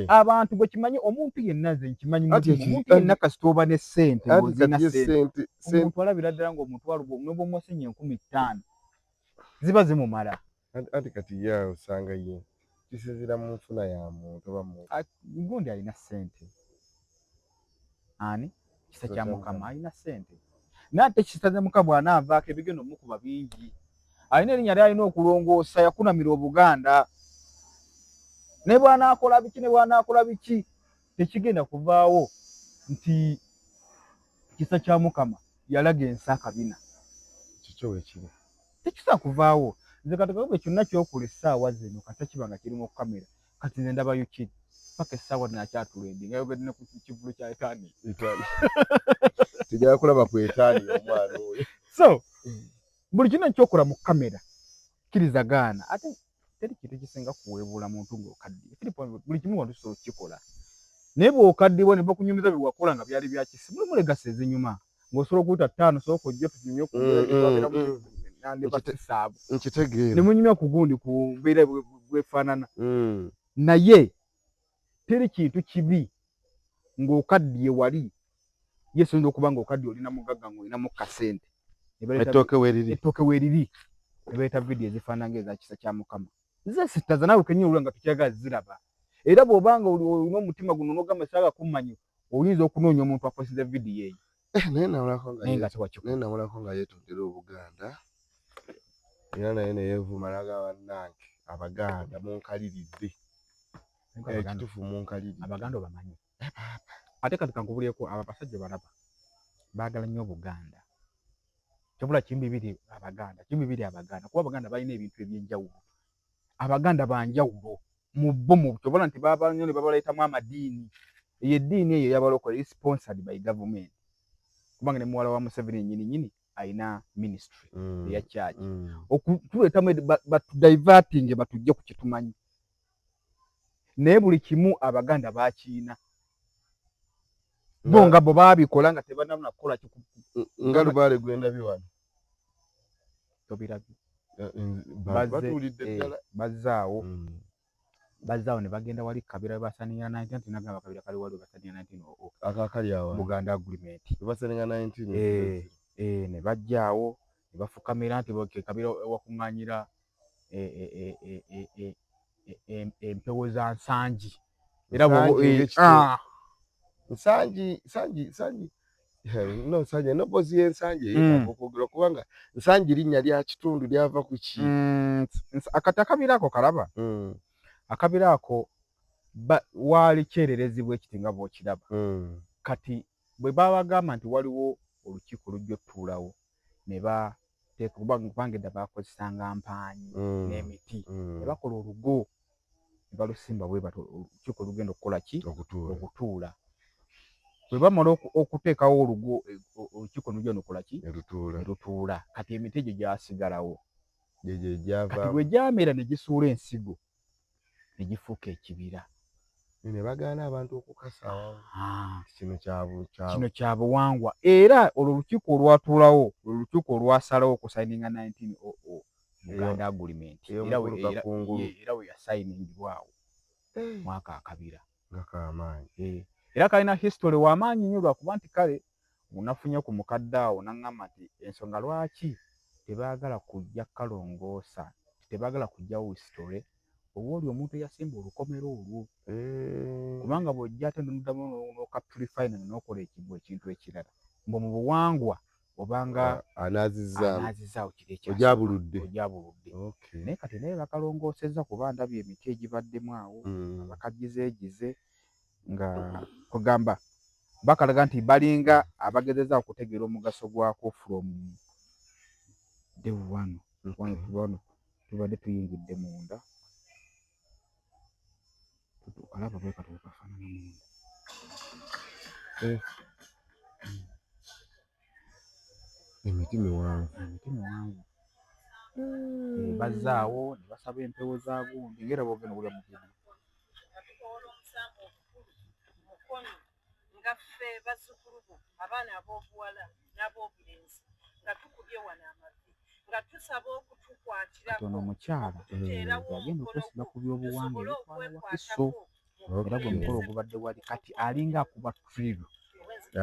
abantu bwe kimanyi omuntu yenna nze nkimanyi omuntu yenna kasita oba ne ssente ng'ozina ssente omuntu alabira ddala ng'omutwalo n'obwomusenye 15,000 ziba zimumala. Anti kati ye osanga ye kisinziira mu nfuna ya muntu oba muntu. Gundi alina ssente. Ani? Kisa kya Mukama alina ssente. Nate kisa kya Mukama bw'anaavaako ebigenda omukuba bingi. Alina erinnya ly'alina okulongoosa yakunamira Obuganda. Ne bw'anaakola biki tekigenda kuvaawo nti kisa kya Mukama yalaga ensi akabina. Kikyo bwe kiri. Tekisobola kuvaawo. Nze kati bwe kyonna ky'okola essaawa zino kati kiba nga kiri mu kamera kati nze ndabayo kiri paka essaawa nakyatulende nga yogedde ne ku kivulu kya etaani. Tujja kulaba ku etaani omwana oyo. So buli kyonna ky'okola mu kamera kkiriza gaana ate teri kintu kisinga kuweebuula muntu ng'okaddiye. Buli kimu wano tusobola okukikola. Naye bw'okaddibwa ne bakunyumiza bye wakola nga byali bya kisi mulimu legasi ezinyuma ng'osobola okuyita 5 sooka ojje tunyumye ku nkitegeera. Ne munyumya ku gundi ku mbeera bwefaanana. Naye teri kintu kibi ng'okaddiye wali yesobola okuba ng'okaddiye olina mugagga ng'olinamu kasente. Ettooke weeriri ne baleeta vidiyo ezifaanana ng'eza kisa kya Mukama. Zesittaza naawe kennyini olula nga tukyagala ziraba. Era bw'obanga olina omutima guno n'ogamba saaga kummanyi oyinza okunoonya omuntu akozesa vidiyo eyo. Naye namulako nga yeetondera Obuganda. Era naye ne yeevuma n'agamba bannange Abaganda munkaliridde. Ekituufu munkaliridde. Abaganda obamanyi. Ate kati kankubuleko abo abasajja balaba baagala nnyo Obuganda. Kyobula kimbibiri Abaganda kuba Abaganda balina ebintu eby'enjawulo. Abaganda banjawulo mu bo kyobula nti baba nnyo ne babaleetamu amadiini. Eyo eddiini eyo yabalokole sponsored by government. Kubanga ne muwala wa Museveni nnyini alina ministry eya church. Okutuleetamu batudiverting batujje ku kitumanyi. Naye buli kimu Abaganda bakiina. Bo nga bo baabikola nga tebannaba kukola nga Lubaale gwenda biwano. Tobirabye. Batuulidde ddala. Bazzaawo ne bagenda wali Kabira basanira 19 nagamba Kabira kali wali basanira 19 akakali awo Buganda agreement. Basanira 19 ne bajjaawo ne bafukamira nti boke Kabira wakuŋŋaanyira empewo za Nsangi. Era Nsangi enobozi y'Ensangi yeetaaga kubanga Nsangi linnya lya kitundu lyava ku ki? Akati akabira ako kalaba. Akabira ako waali kyererezibwa ekiti nga bw'okiraba. Kati bwe babagamba nti waliwo olukiiko lujja otuulawo ne bateeka kubanga edda baakozesanga mpaanyi n'emiti ne bakola olugo ne balusimba bwe bato olukiiko lugenda okukola ki? Okutuula. Bwe bamala okuteekawo olugo olukiiko lujja n'okola ki? Lutuula. Kati emiti egyo gyasigalawo. Kati bwe gyamera ne gisuula ensigo ne gifuuka ekibira. Ne bagaana abantu okukasa kino kya buwangwa. Era olwo olukiiko olwatuulawo olukiiko olwasalawo okusayininga 1900 Buganda agreement. Era we yasayiningibwawo mwaka akabira. Era kalina history w'amaanyi nnyo lwakuba nti kale munafunye ku mukadde awo n'aŋŋamba nti ensonga lwaki tebaagala kujja kalongoosa tebaagala kujjawo history owooli omuntu eyasimba olukomero olwo. Kubanga bw'ojja ate n'oddamu n'okapurifayina n'okola ekintu ekirala mbu mu buwangwa obanga anaazizaawo kiri ogyabuludde. Naye kati naye bakalongoosezza kuba ndabye emiti egibaddemu awo bakagizeegize nga kugamba bakalaga nti balinga abagezezza okutegeera omugaso gwako from day one. Tubadde tuyingidde munda alaba bwe kati kafaanana munda. Emiti miwanvu. Bazzaawo ne basaba empewo za gundi ng'era bw'ogenda obulya mu vidiyo. Nga ffe bazzukulu bo abaana ab'obuwala n'ab'obulenzi nga tukubye wano amavi kati ono omukyala yagenda okwesiba ku byobuwangwa ebitwala Wakiso era gwe mukolo ogubadde wali kati alinga akuba triru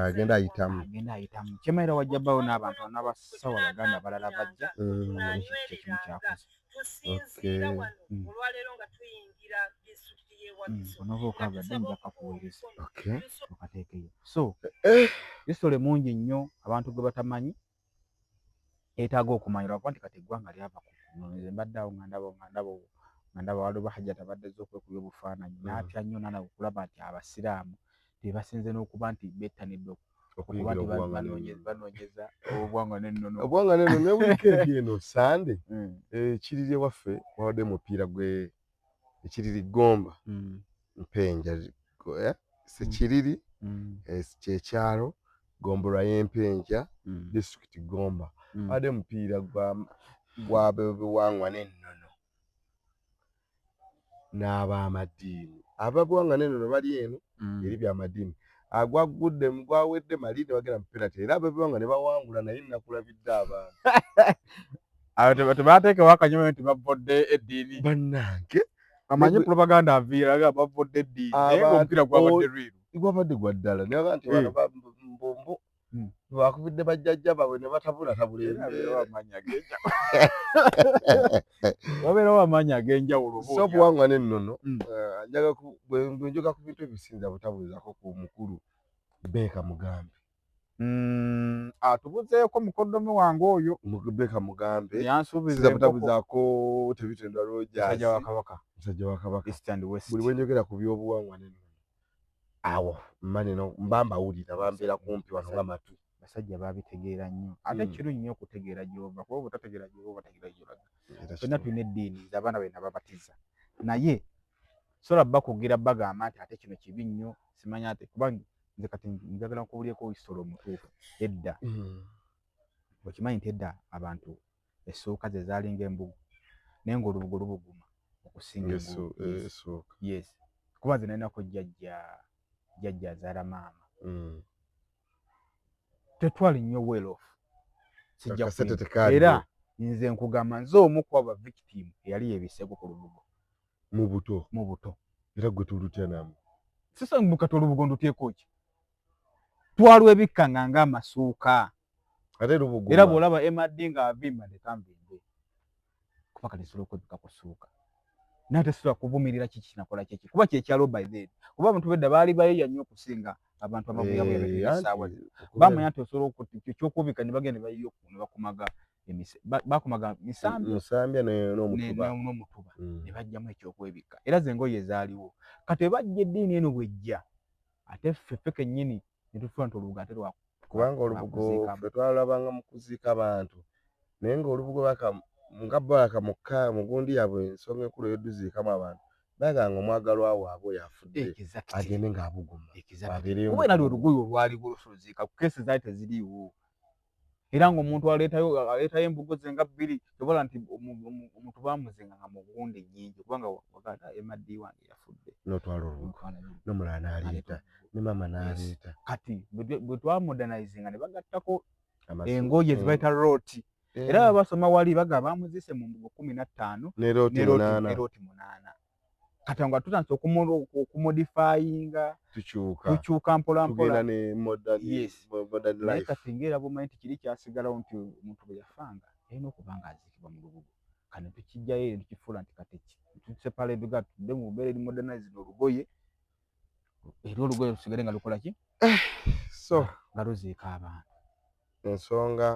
agenda ayitamu kyemaira wajja bawo n'abantu n'abasawo Abaganda abalala bajja ekimu kyakoze onova okabadde nja kakuweereza okateekeyo so isitole mungi nnyo abantu gwe batamanyi etaaga okumanyirwa kuba nti kati eggwanga lyava nze mbadde awo nga ndaba waliwo Hajjati abadde okwekubya obufaananyi n'atya nnyo nanawe okulaba nti abasiraamu tebasinze n'okuba nti bettanidde okuba nti banoonyeza obuwangwa n'ennono ne wiikendi eno Sande ekiriri ewaffe wawadde mupiira ekiriri Gomba Mpenja sekiriri kyekyalo Gombolola y'Empenja disitulikiti Gomba wadde mupiira gwa buwangwa n'ennono n'ab'amadiini ababuwangwa n'ennono bali eno eri by'amadiini agwagudde gwawedde Malindi bagenda mu penalty era ababuwangwa ne bawangula naye nakulabidde abantu abo tebateekewo akanyuma nti bavodde eddiini bannange amanyi propaganda aviiraga bavodde eddiini naye ng'omupiira gwabadde rwiru gwabadde gwa ddala naye nti bano mbombo bakubidde bajjajja baabwe ne batabulatabula wabeerawo amaanyi ag'enjawulo so obuwangwa n'ennono njoga ku bintu ebisinza butabuuzaako ku mukulu Beeka Mugambe atubuzeeko mukoddomi wange oyo Beeka Mugambe yansuubiza butabuuzaako Tebitendwa Rogers musajja wa Kabaka East and West buli bwe njogera ku by'obuwangwa n'ennono awo mba mbawulira bambeera kumpi wano ng'amatu basajja babitegeera nnyo ate kirungi nnyo okutegeera gy'ova kuba obutategeera gy'ova obategeera gy'olaga ffenna tulina eddiini abaana baffe babatiza naye sola bakugira bagamba nti ate kino kibi nnyo simanya ate kuba nze kati njagala nkubulyeko isitolo omutuufu edda okimanyi nti edda abantu essuuka ze zaalinga embugu naye ng'olubugo lubuguma okusinga essuuka yes kuba nze nalinako jjajja azaala maama tetwali nnyo well off sijja era nze nkugamba nze omu ku aba victim eyali yeebiseeko ku lubugo mu buto era gwe tulutya namu sisanguka olubugo nduteeko ki twalwebikka nga amasuuka ate lubugo era bw'olaba MD ng'avimba nekanvimbe kuba kati sobola okwebika ku ssuuka naye tesobola kuvumirira kiki kinakola kiki kuba kyekyalo by then kuba abantu bedda baali bayiya nnyo okusinga abantu abavuyavuya besaawa bamanya nti osobola ekyokubika ne bagenda ne bayiya ne bakumaga bakumaga misambya n'omutuba ne bajjamu ekyokwebikka era ze engoye ezaaliwo kati bajja eddiini eno bwejja ate ffe kennyini ne tufuula nti olubugo ate kubanga olubugo ffe twalabanga mu kuziika abantu naye ng'olubugo nga bakamukka mugundi yabwe ensonga enkulu eyoduziikamu abantu baganga omwagalwa waabwe yafudde agende ng'abuguma kuba era olugoye olwaliwo oluziika ku keesi zaali teziriiwo era ng'omuntu aleetayo embugo ze nga bbiri tobola nti omuntu baamuzenga nga mugundi nnyingi kubanga wagata MD wange yafudde n'otwala olubugo n'omulala n'aleeta ne maama n'aleeta kati bwe twamodernaizinga ne bagattako engoye zibayita rooti era babasoma wali bagaba bamuzise mu mbugo 15 ne rooti 8 kati nga tutandise okumodifyinga tukyuka mpola tugenda ne modern naye life kati ng'era bumanyi nti kiri kyasigalawo nti omuntu bwe yafanga alina okuba ng'aziikibwa mu lubugo kati tukijjayo eri tukifuula nti kati tuseparate tudde mu mbeera eri modernizing olugoye era olugoye lusigale nga lukola ki so nga luziika abantu ensonga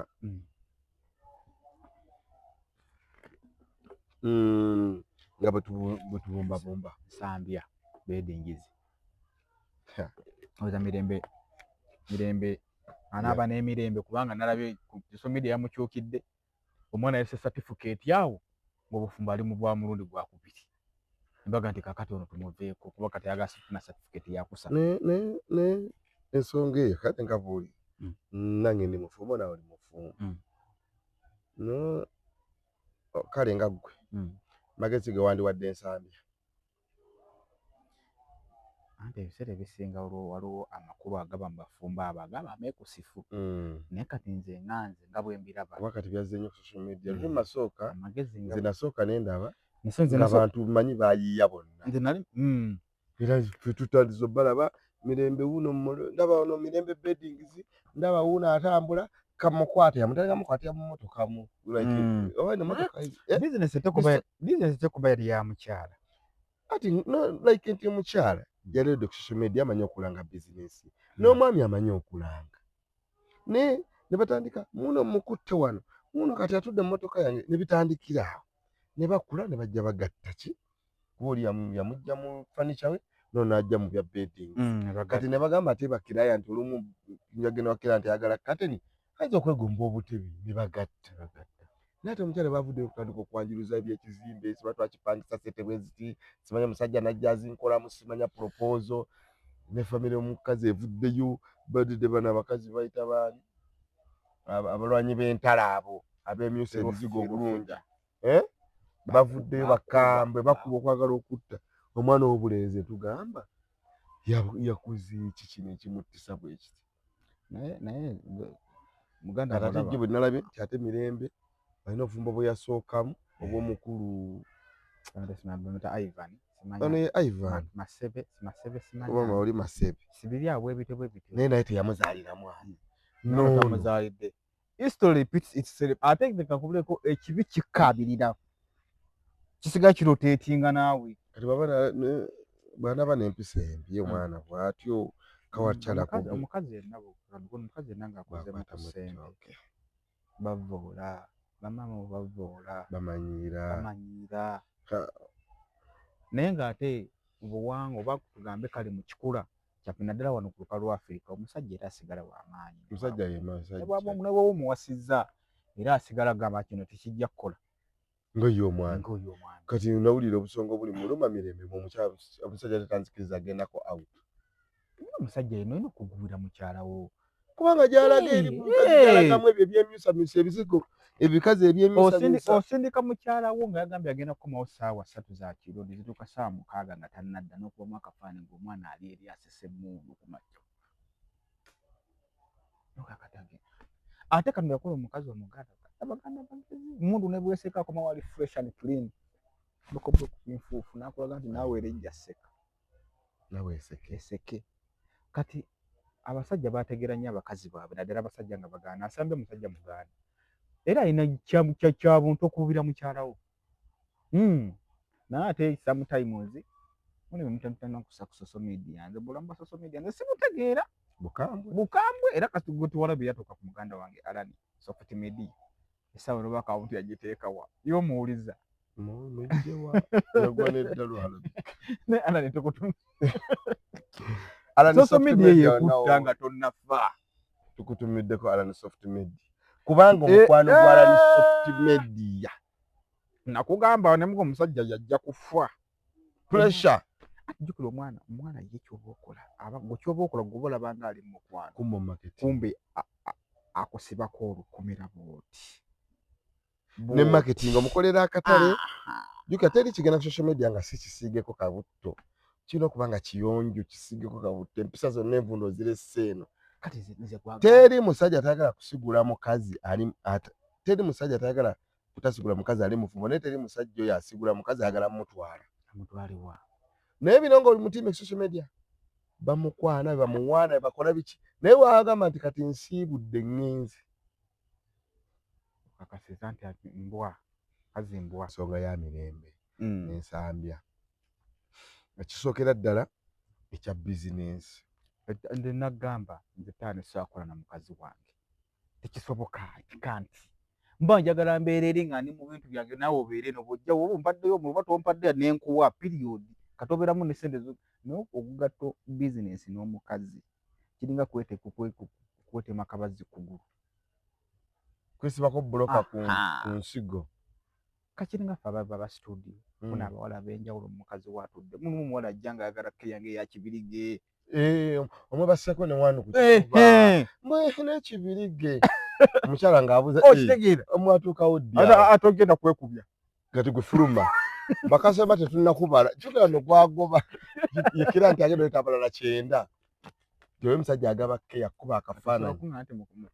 nga bwetubumbabumba nsambya beddingizi oza mirembe anaaba n'emirembe kubanga nalabye ku social media yamukyukidde omwana yalese certificate awo ng'obufumbo ali mu bwa mulundi gwakubiri embaga nti kakati ono tumuveeko kuba kati ayagala sifuna certificate yakusa ne ensonga eyo kati nga buli nange ndi mufumbo nawe oli mufumbo no kale nga ggwe magezi ge wandiwadde ensambya ante ebiseera ebisinga waliwo amakulu agaba mu bafumbo abo agaba ameekusifu naye kati nze nga bwe mbiraba wakati byazze nnyo ku social media luli masooka amagezi nze nasooka n'endaba nga abantu manyi baayiiya bonna nze nali era ffe tutandise balaba mirembe wuno ndaba ono mirembe beddings ndaba wuno atambula kamukwate yamutali kamukwate mu motoka mu bizinesi tekuba yali ya mukyala ati no like nti mukyala yaleedde ku social media amanyi okulanga bizinesi n'omwami amanyi okulanga ne batandika muno mukutte wano muno kati atudde mu motoka yange ne bitandikira awo ne bakula ne bajja bagatta ki kuba oli yamujja mu furniture we nono ajja mu bya bedding kati ne bagamba ate bakiraya nti olumu yagenda wakira nti ayagala kateni ayinza okwegomba obutebe ne bagatta naye ate omukyala bavudde okutandika okwanjuluza ebyekizimbe siba twakipangisa ssentebe ziti simanya musajja najja azinkolamu simanya proposal ne famire omukazi evuddeyo badde bano abakazi bayita baani abalwanyi b'entala abo ab'emyusa ebizigo obulungi bavuddeyo bakambwe bakuba okwagala okutta omwana w'obulenzi tugamba yakoze eki kino ekimuttisa bwe kiti naye muganda ate jje bwe nalabye nti ate mirembe alina obufumbo bwe yasookamu obw'omukulu ono ye Ivan oba oli Masebe sibiri abwe ebite naye naye teyamuzaalira mwana nomuzaalidde history repeats itself ate kakubuleko ekibi kikabirira kisigaye kiroteetinga naawe kati bw'anaaba n'empisa embi omwana bw'atyo kawakyalako omukazi yenna ng'akozemu ku ssente bavoola bamaama bavoola bamanyiira naye ng'ate obuwangwa oba tugambe kale mu kikula kyaffe naddala wano ku lukalu lwa Afrika omusajja era asigala w'amaanyi nebwaba omuwasizza era asigala agamba kino tekijja kukola ngoye omwana kati nawulira obusonga buli muluma mirembe omusajja tatanzikiriza agendako out omusajja yino olina okugubira mukyala wo kubanga gyalaga erialagamu ebyo ebyemyusamyusa ebizigo ebikazi ebyemyusamyusa osindika mukyala wo nga yagambye agenda kukomawo ssaawa 3 za kiro nezituuka ssaawa 6 nga tannadda n'okubamu akafaananyi ng'omwana ali eri asese emmundu ku matto ate kano yakola omukazi omuganda abaganda bagezi mundu ne bweseka akoma wali fresh and clean bokobwe kunfuufu nakulaga nti naawe erejja seka nawe eseke kati abasajja bategeera nnyo abakazi baabwe naddala abasajja nga bagaana asambye musajja mugaana era alina kyabuntu okubira mukyalawo naye ate sometimes mune bemutantana kusa ku social media nze bulamu bwa social media nze sibutegeera bukambwe era kati gwe tuwalabye yatuuka ku muganda wange Alani soft media esawa noba akawunti yagiteekawa y'omuwuliza ne Alani tukutumye social media yekutta nga tonnafa tukutumiddeko Alani soft media kubanga omukwano gwa Alani soft media nakugamba nemuga omusajja yajja kufa pressure jukira omwana ye kyoba okola gwe okola gwe olaba nga ali mu mukwano kumbe akusibako olukomera bwoti ne marketing omukolera akatale jukira teri kigenda ku social media nga si kisiigeko kabutto kino okubanga kiyonjo kisiigeko kabutto empisa zonna envundo ziresse eno teri musajja atayagala kusigula mukazi teri musajja atayagala kutasigula mukazi ali mufumbo naye teri musajja oyo asigula mukazi ayagala amutwaliwa naye bino nga oli mutima social media bamukwana bamuwaana bakola biki naye waagamba nti kati nsiibudde ngenzi akasiza nti mbwa azimbwa nsonga ya mirembe n'ensambya ekisookera ddala ekya bizinensi nze nagamba nze taani saakola na mukazi wange tekisoboka kikanti mba njagala mbeera eri nga ndi mu bintu byange naawe obeere eno bw'ojja woba ompaddeyo muba tompaddeyo nenkuwa piriyodi katobeeramu ne sente naye okugatta bizinensi n'omukazi kiringa kwetema kabazi kugulu kwisibako buloka ku nsigo kakiringa ffe aba studio funa abawala ab'enjawulo mukazi waatudde mulimu omuwala ajja nga ayagala keyange ya kibirige omwe basseko ne wanu ku kifuba n'ekibirige omukyala ng'abuuza okitegeera omwatuukawo ddi atogenda kwekubya kati gwe fuluma Makasema tetunakubala kyogera no gwagoba yekira nti agenda otabala 9 Jowe msajja agaba ke yakuba akafaananyi okuna ate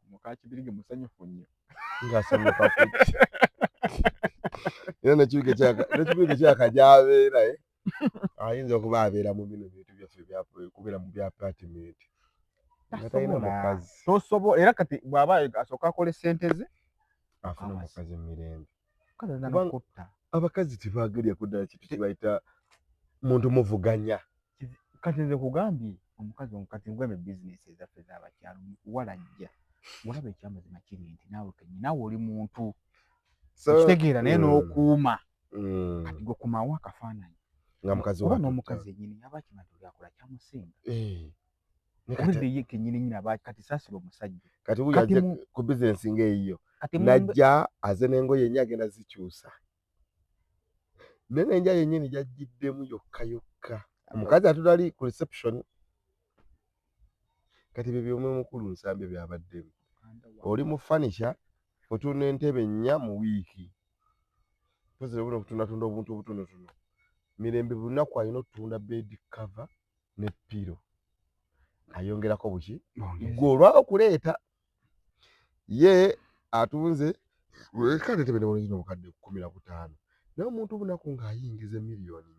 mukakibirige musanyufu nnyo ngasanyuka futi era nekibirige kyakajabeera ayinza okuba abeera mu bino bintu byaffe kubeera mu bya apartment ngatalina mukazi tosobola era kati bw'aba asooka akole ssente ze afuna omukazi mirembe kubanga abakazi tebaagerya kuddala kitu kibayita muntu muvuganya kati nze kugambye omukazi omukati ngweme bizinesi ezaffe z'abakyalo walajja olaba ekyamazima kiri nti naawe oli muntu kitegeera naye n'okuuma kati gwe kumawo akafaananyi nga mukazi oba n'omukazi ennyini yaba akimanyi oli akola kyamusinga olidde ye kennyini nyini aba kati saasira omusajja kati buyajja ku bizinesi ng'eyiyo najja aze n'engoye ennya agenda zikyusa naye n'enja yennyini gyajjiddemu yokka yokka omukazi atudali ku reception kati bye byomwe mukulu Nsambya byabaddemu oli mu furniture otunda entebe 4 mu wiiki pozi obuna okutunda obuntu obutonotono mirembe bunaku alina okutunda bed cover ne piro ayongerako buki gwe olwaba okuleeta ye atunze kale tebe nebonezino obukadde 15 naye omuntu bunaku ng'ayingiza miliyoni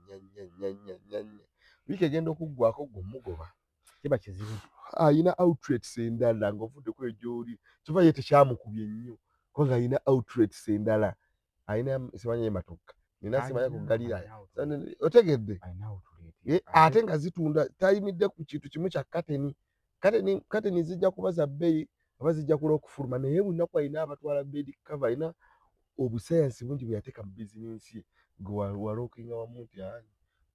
nyanya wiiki egenda okuggwako gwemugoba kiba kizibu ayina outlets endala ng'ovuddeko egy'oli kiva ye tekyamukubye nnyo kubanga ayina outlets endala ayina simanyi ematoka nina simanyi ku galiraaya otegedde ate nga zitunda tayimidde ku kintu kimu kya kateni zijja kuba za bbeeyi oba zijja kula okufuluma naye bunaku ayina abatwala bed cover ayina obusayansi bungi bwe yateeka mu bizinensi ye gwe walookinga wamu nti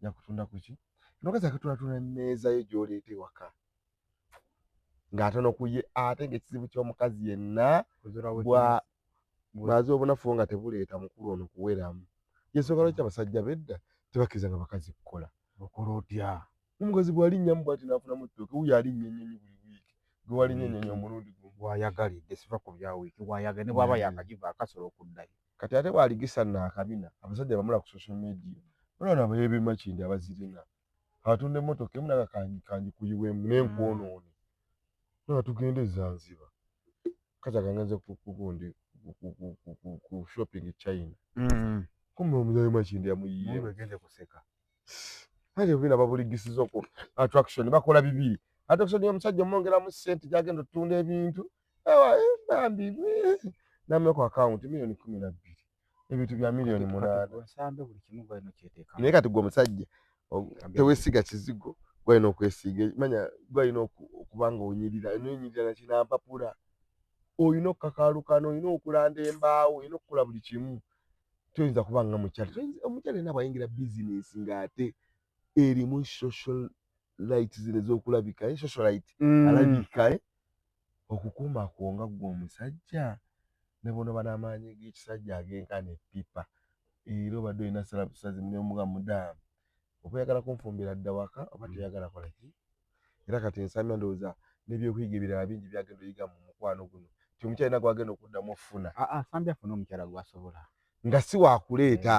ja kutunda kuki nokazi akatulatuna emmeeza yo gy'oleeta ewaka ng'atono ku ye ate ng'ekizibu ky'omukazi yenna bwaze obunafu nga tebuleeta mukulu ono kuweramu yensonga lwaki abasajja bedda tebakkiriza nga bakazi kukola okola otya omukazi bw'alinnyamu bw'ati n'afunamu ettooke wuyo alinnye ennyonyi buli wiiki gwe walinnye ennyonyi omulundi gumu bw'ayagalidde siva ku bya wiiki bw'ayagala ne bw'aba yakagiva akasobola okuddayo kati ate bw'aligisa naakabina abasajja bamula ku social media olwana abayeebema kindi abazirina atunda emmotoka emu naga kangi kuyiwemu n'enkwonoone naga tugende Zanzibar kazi agangenze kugundi ku shopping China kumbe omuzaayema kindi yamuyiye wegende kuseka ate bina babuligisiza okwo attraction bakola bibiri attraction y'omusajja omwongeramu ssente gy'agenda otunda ebintu bambi nameko account milioni 12 ebintu bya milioni 8 Nsambya buli kimu gwalina okyeteeka naye kati gwe omusajja teweesiga kizigo gwalina okwesiga manya gwalina okuba nga onyirira nonyirira na kinampapula olina okukakaalukana olina okulanda embaawo olina okukola buli kimu toyinza kuba nga mukyala omukyala yenna bwayingira bizinesi ng'ate erimu social right zino ez'okulabika social right alabika okukuuma akwonga gwe omusajja ne bono banamaanyi g'ekisajja agenkana epipa era obadde olina salabusazi munemuga mudaamu oba oyagala kunfumbira dda waka oba toyagala kola ki era kati Nsambya ndowooza n'ebyokuyiga ebirala bingi byagenda oyiga mu mukwano guno ti omukyala yenna gwagenda okuddamu okufuna Nsambya afuna omukyala gwasobola nga si waakuleeta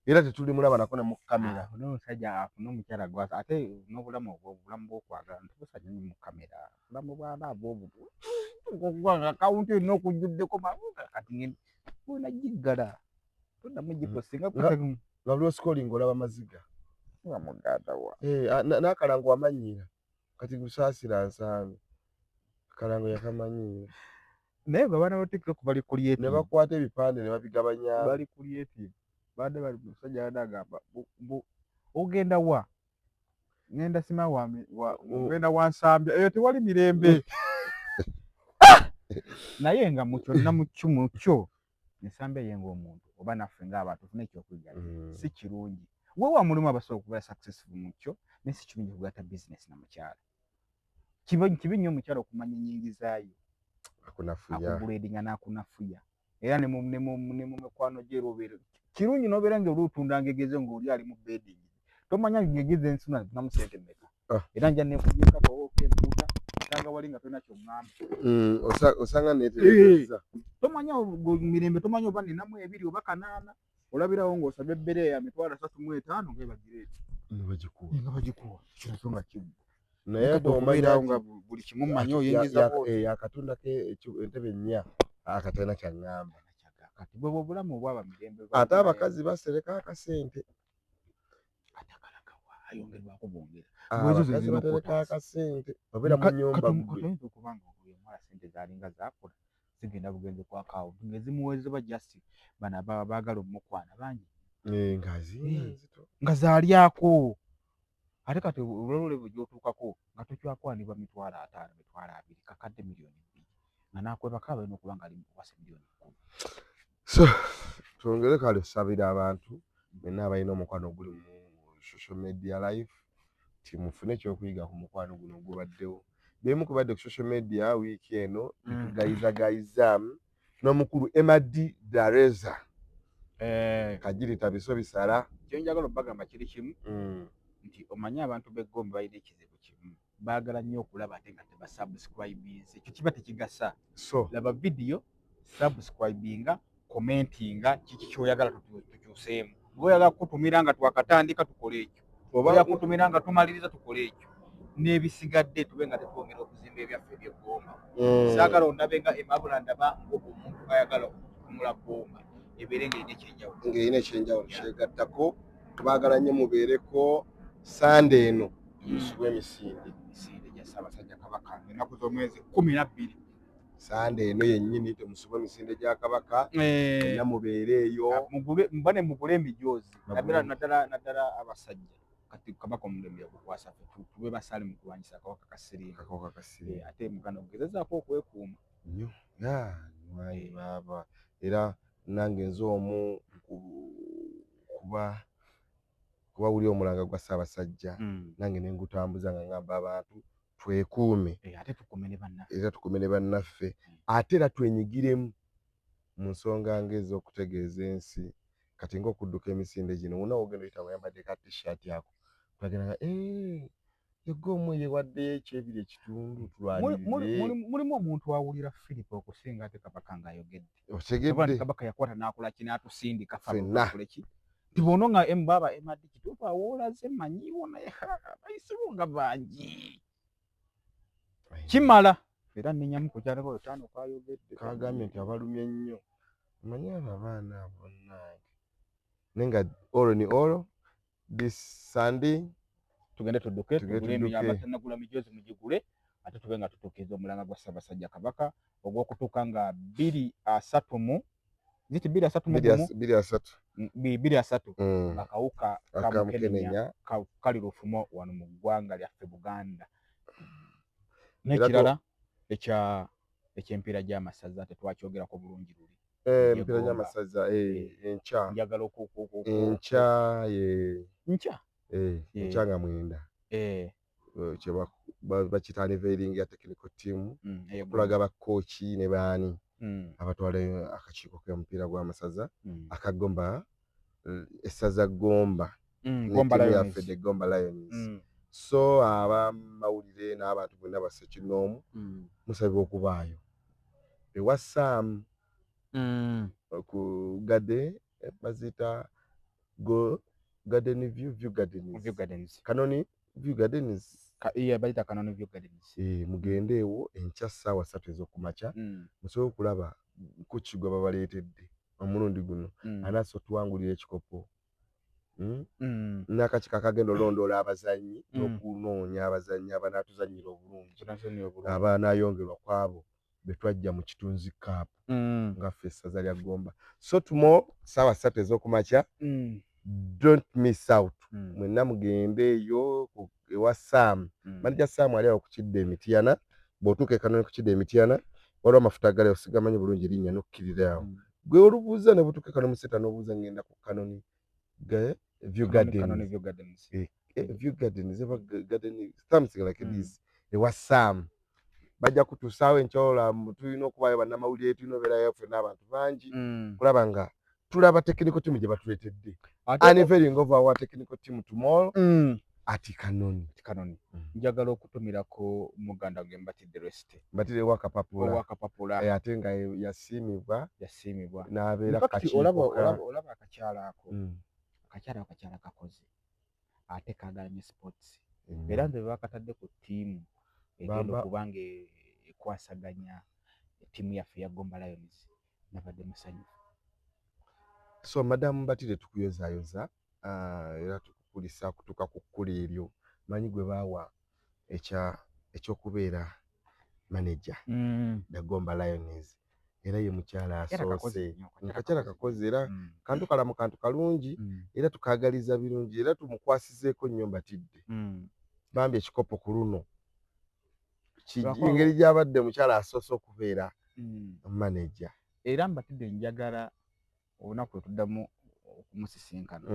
era tetuli mulaba nako ne mu kamera n'omusajja afuna omukyala gwasa ate n'obulamu bw'okwagala ntibusajja nnyo mu kamera obulamu bw'abaabo obwo akawunti olina okujjuddeko mabuga kati olina giggala toddamu giposinga nga buli osikolinga olaba maziga muganda wa n'akalango wamanyiira kati gusaasira Nsambya akalango yakamanyiira naye gwe abaana ba TikTok bali creative ne bakwata ebipande ne babigabanya bali creative baade bali musajja adagamba ogenda wa ngenda sima ngenda wa Nsambya eyo tewali mirembe naye nga mukyonna mukyo Nsambya yenga omuntu oba naffe ng'abantu tufuna ekyokuyiga si kirungi weewa mulimu abasobola okuba successful mukyo naye si kirungi kugatta business na mukyala kibi nnyo omukyala okumanya ennyingizaayo akubuleedinga n'akunafuya era ne mu mikwano gye robeera kirungi n'obeera nga oli otunda ngegeze ng'oli ali mu bedding tomanya ngegeze ensuna zinamu ssente mmeka era nja neekubyeka oba empuuta osanga wali nga tolina kyongamba osanga neetereza tomanya mirembe tomanya oba ninamu 2 oba 8 olabirawo ng'osabye ebbere ya mitwalo 35 ng'ebagire nga bagikuwa kinsonga kiggwa naye bw'obeerawo nga buli kimu mmanyi oyingiza akatunda ke entebe 4 akatena kyaŋŋamba kati bwe bulamu obwaba mirembe ate abakazi basereka akasente ayongerwako bwongera abakazi batereka akasente obeera mu nnyumba oyinza okubanga omala sente zaalinga zakola zigenda bugenzi ku akawunti ng'ezimuweerezebwa just bano baagala omukwana bangi nga zaalyako ate kati olwolulebo gy'otuukako nga tokyakwanibwa mitwalo 5 mitwalo 2 kakadde miliyoni 2 nga n'akwebaka balina okuba nga ali mukuwasa miliyoni 10. So twongere kale tusabira abantu benna abalina omukwano oguli mu social media live timufune ekyokuyiga ku mukwano guno ogubaddewo. Bemu kubadde ku social media wiiki eno tugayiza n'omukulu Emadi Dareza Kajirita biso bisala kyenjagala obbagamba kiri kimu nti omanye abantu b'Egombe balina ekizibu kimu baagala nnyo okulaba ate nga tebasubscribinze ekyo kiba tekigasa. So laba vidiyo subscribinga commentinga kiki kyoyagala tukyuseemu. Bw'oyagala kutumira nga twakatandika tukole ekyo oba kutumira nga tumaliriza tukole ekyo n'ebisigadde tube nga tetwongera okuzimba ebyaffe eby'eggomba. Saagala ondabe nga Emabula ndaba ng'omuntu ayagala okumula ggomba ebeere ng'erina ekyenjawulo kyegattako baagala nnyo mubeereko Sande eno musubwe emisinde gya Ssaabasajja Kabaka ennaku z'omwezi 12. Sande eno yennyini temusubwe emisinde gya Kabaka era mubeereeyo mbane mugule emijoozi naddala abasajja kati Kabaka omulembe yakukwasa tube basaale mu kulwanyisa akawuka ka siriimu ate muganda ogezezaako okwekuuma nnyo baba era nange nze omu kuba wuli omulanga gwa Ssaabasajja nange ne ngutambuza nga ngamba abantu twekuume ate tukuume ne bannaffe ate era twenyigiremu mu nsonga ng'ez'okutegeeza ensi kati ng'okudduka emisinde gino wonna wogenda oyita wayambadde ka t-shirt ako tulagenda nga Egomwe yewaddeyo ekyebiri ekitundu tulwanirire. Mulimu omuntu awulira Philip okusinga ate Kabaka ng'ayogedde. Otegedde Kabaka yakwata n'akola kinatusindika ffenna tibono nga embaba Emadi kituufu awoolaze manyiwo naye bayisibu nga bangi kimala era nenyamu kukyalako olutano kwayogedde kagambye nti abalumye nnyo manyi abaana bonna nenga olo ni olo this Sunday tugende tudduke abatanagula mijoozi mugigule ate tube nga tutuukiriza omulanga gwa Ssaabasajja Kabaka ogw'okutuuka nga 2:3 akawuka kamukenenya kali lufumo wano mu ggwanga lyaffe Buganda. N'ekirala eky'empiira gy'amasaza tetwakyogerako bulungi luli empiira gy'amasaza enkya njagala enkya nga mwenda bakita unveiling ya technical team okulaga bakooki ne baani abatwala akakiiko k'omupiira gw'amasaza akagomba essaza Gomba yaffe the Gomba Lions. So abamawulire n'abantu bonna basse kinoomu musabibwa okubaayo ewa Sam ku gade bazita Garden View Gardens Kanoni View Gardens bayita Kanoni View Gardens mugendeewo enkya ssaawa 3 ez'okumakya musobola okulaba ku kigwa babaleetedde omulundi guno anaso tuwangulira ekikopo n'akakiiko akagenda olondoola abazannyi n'okunoonya abazannyi abanaatuzannyira obulungi abanaayongerwa ku abo be twajja mu kitunzi cup nga ffe essaza lya Gomba. So tomorrow ssaawa 3 ez'okumakya don't miss out. Mwenna mugendeeyo ewa Sam manija Sam ali awo ku Kidde Emityana bw'otuuka Kanoni ku Kidde Emityana waliwo amafuta gali osigamanyi bulungi linnya n'okkirira awo gwe olubuuza ne butuuka Kanoni museta n'obuuza ngenda ku Kanoni View Gardens View Gardens something like this ewa Sam bajja kutusaawo enkyola tulina okubaayo bannamawulire tulina obeerayo ffenna abantu bangi kulaba nga tulaba technical team gye batuleetedde unveiling of our technical team tomorrow ati Kanoni njagala okutumirako muganda gwe Mbatidde Resite Mbatidde Wakapapula ate nga yasiimibwa n'abeera olaba akakyala ako akakyala kakoze ate kaagala ne sports era nze bakatadde ku ttiimu egenda okuba nga ekwasaganya ttiimu yaffe ya Gomba Lions nabadde musanyufu. So madamu Mbatidde tukuyozaayoza era tukukulisa kutuuka ku kkula eryo manyi gwe baawa ekyokubeera manager ya Gomba Lions era ye mukyala asoose kakyala kakoze era kantu kalamu kantu kalungi era tukaagaliza birungi era tumukwasizeeko nnyo Mbatidde bambi ekikopo ku luno engeri gy'abadde mukyala asoose okubeera manager era Mbatidde njagala olunaku lwe tuddamu okumusisinkana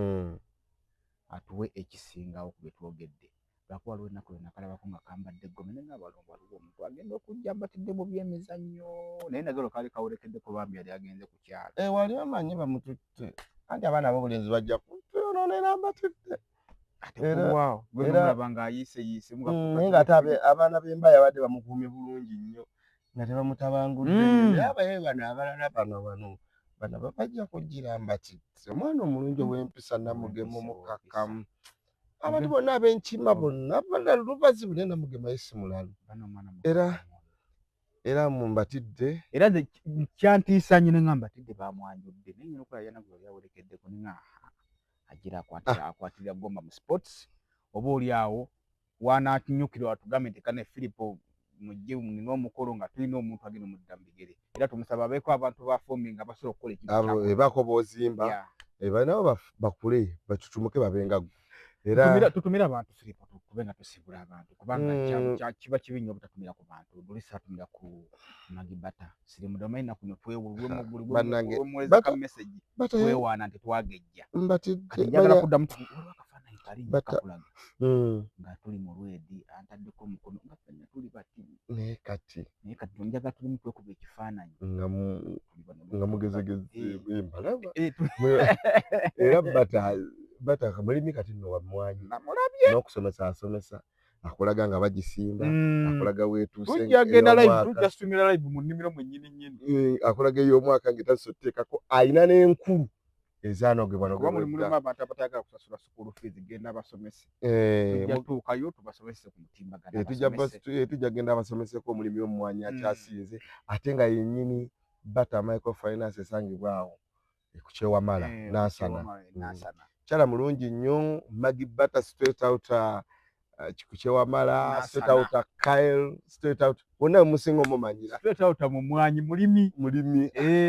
atuwe ekisingawo ku bye twogedde lwakuba waliwo ennaku lwe nakalabako nga kambadde ggomene ng'abalongo waliwo omuntu agenda okujja Mbatidde mu byemizannyo naye nagero kaali kawolekeddeko bambi yali agenze ku kyalo wali omanyi bamututte anti abaana b'obulenzi bajja kutuyonoonera Mbatidde era mulaba ng'ayiiseyiise naye ng'ate abaana b'emba yabadde bamukuumye bulungi nnyo nga tebamutabangudde abaye bano abalala bano bajja kugira Mbatidde omwana omulungi ow'empisa Namugema omukakkamu abantu bonna ab'enkima bonna lubazi bune Namugema ye si mulalu era mu Mbatidde era nze kyantiisa nnyo ne nga Mbatidde bamwanjudde naye nyina okulaba yanaku yali awolekeddeko ne nga agira akwatirira Gomba mu sports oba oli awo wanakinyukira watugambe nti kane Filipo mujje nina omukolo nga tulina omuntu agenda omudda mu bigere era tumusaba abeeko abantu ba foomi nga basobola okukola ekintu ebako bozimba nabo bakule batutumuke babenga era tutumira abantu Filipo tube nga tusibula abantu kubanga kiba kibi nnyo obutatumira ku bantu bulisi atumira ku Magibata siri mudomaina kuno twewulwemu buli mwezi ka message twewaana nti twagejja Mbatidde njagala kuddamu akafaananyi kali kakulaga nga tuli mu lwedi antaddeko omukono nga ffenna tuli bati naye kati njagala tulimu twekuba ekifaananyi nga mugezegeze embalaba era bata mulimi kati nno wamwanyi n'okusomesa asomesa akulaga nga bagisimba akulaga weetuuse tujjagenda live tujjasumira live mu nnimiro mwennyini nnyini akulaga ey'omwaka ng'etaso teekako ayina n'enkulu ezaanogebwa mulimu abantu abatayagala kusasula school fees genda abasomese tujjatuukayo tubasomese ku mutimbagano tujja genda abasomeseko omulimi omumwanyi akyasinze ate nga yennyini Bata Microfinance esangibwa awo ku Kyewamala Nansana kyala mulungi nnyo Magibata straight out ku Kyewamala straight out Kyle straight out bonna musinga omumanyira straight out mu mwanyi mulimi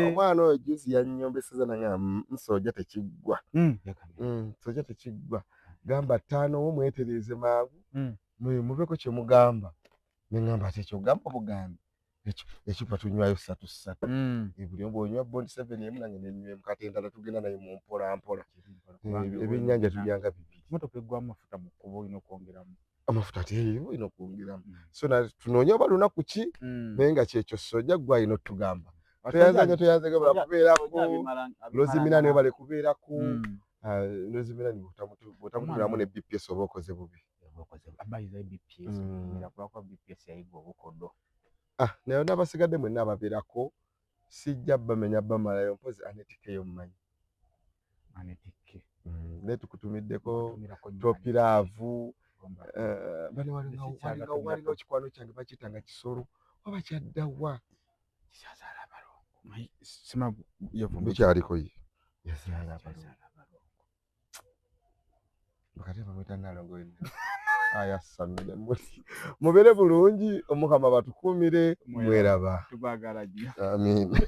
omwana oyo juzi yannyombeseza nange nsojja tekiggwa nsojja tekiggwa gamba 5 omwetereze mangu mubeko kye mugamba neŋŋamba ati ekyo gamba obugambi ekipa tunywayo 3 buli omu bw'onywa bondi 7 emu nange nenywemu kati endala tugenda naye mu mpola ebyennyanja tulyanga 2 motoka eggwamu amafuta mu kkubo olina okwongeramu amafuta teyo olina okwongeramu so tunoonya oba lunaku ki naye nga kyekyo sojja gwalina otugamba toyanzanya bala kubeerako Lozimina niwe bale kubeerako Lozimina ni bwotamutuliramu ne BPS oba okoze bubi abayiza BPS kulwakwa BPS yayiga obukodo naye n'abasigadde mwenna ababeerako sijja bamenya bamalayo mpozi Anetike yomumanyi naye tukutumiddeko Topiraavu bano walingawo kikwano kyange bakiyitanga Kisolo oba kyaddawa bikyaliko ye yazaala abalongo bakati bamwita Nalongo ayasamire mubeere bulungi Omukama batukuumire mweraba tubaagala nnyo amiina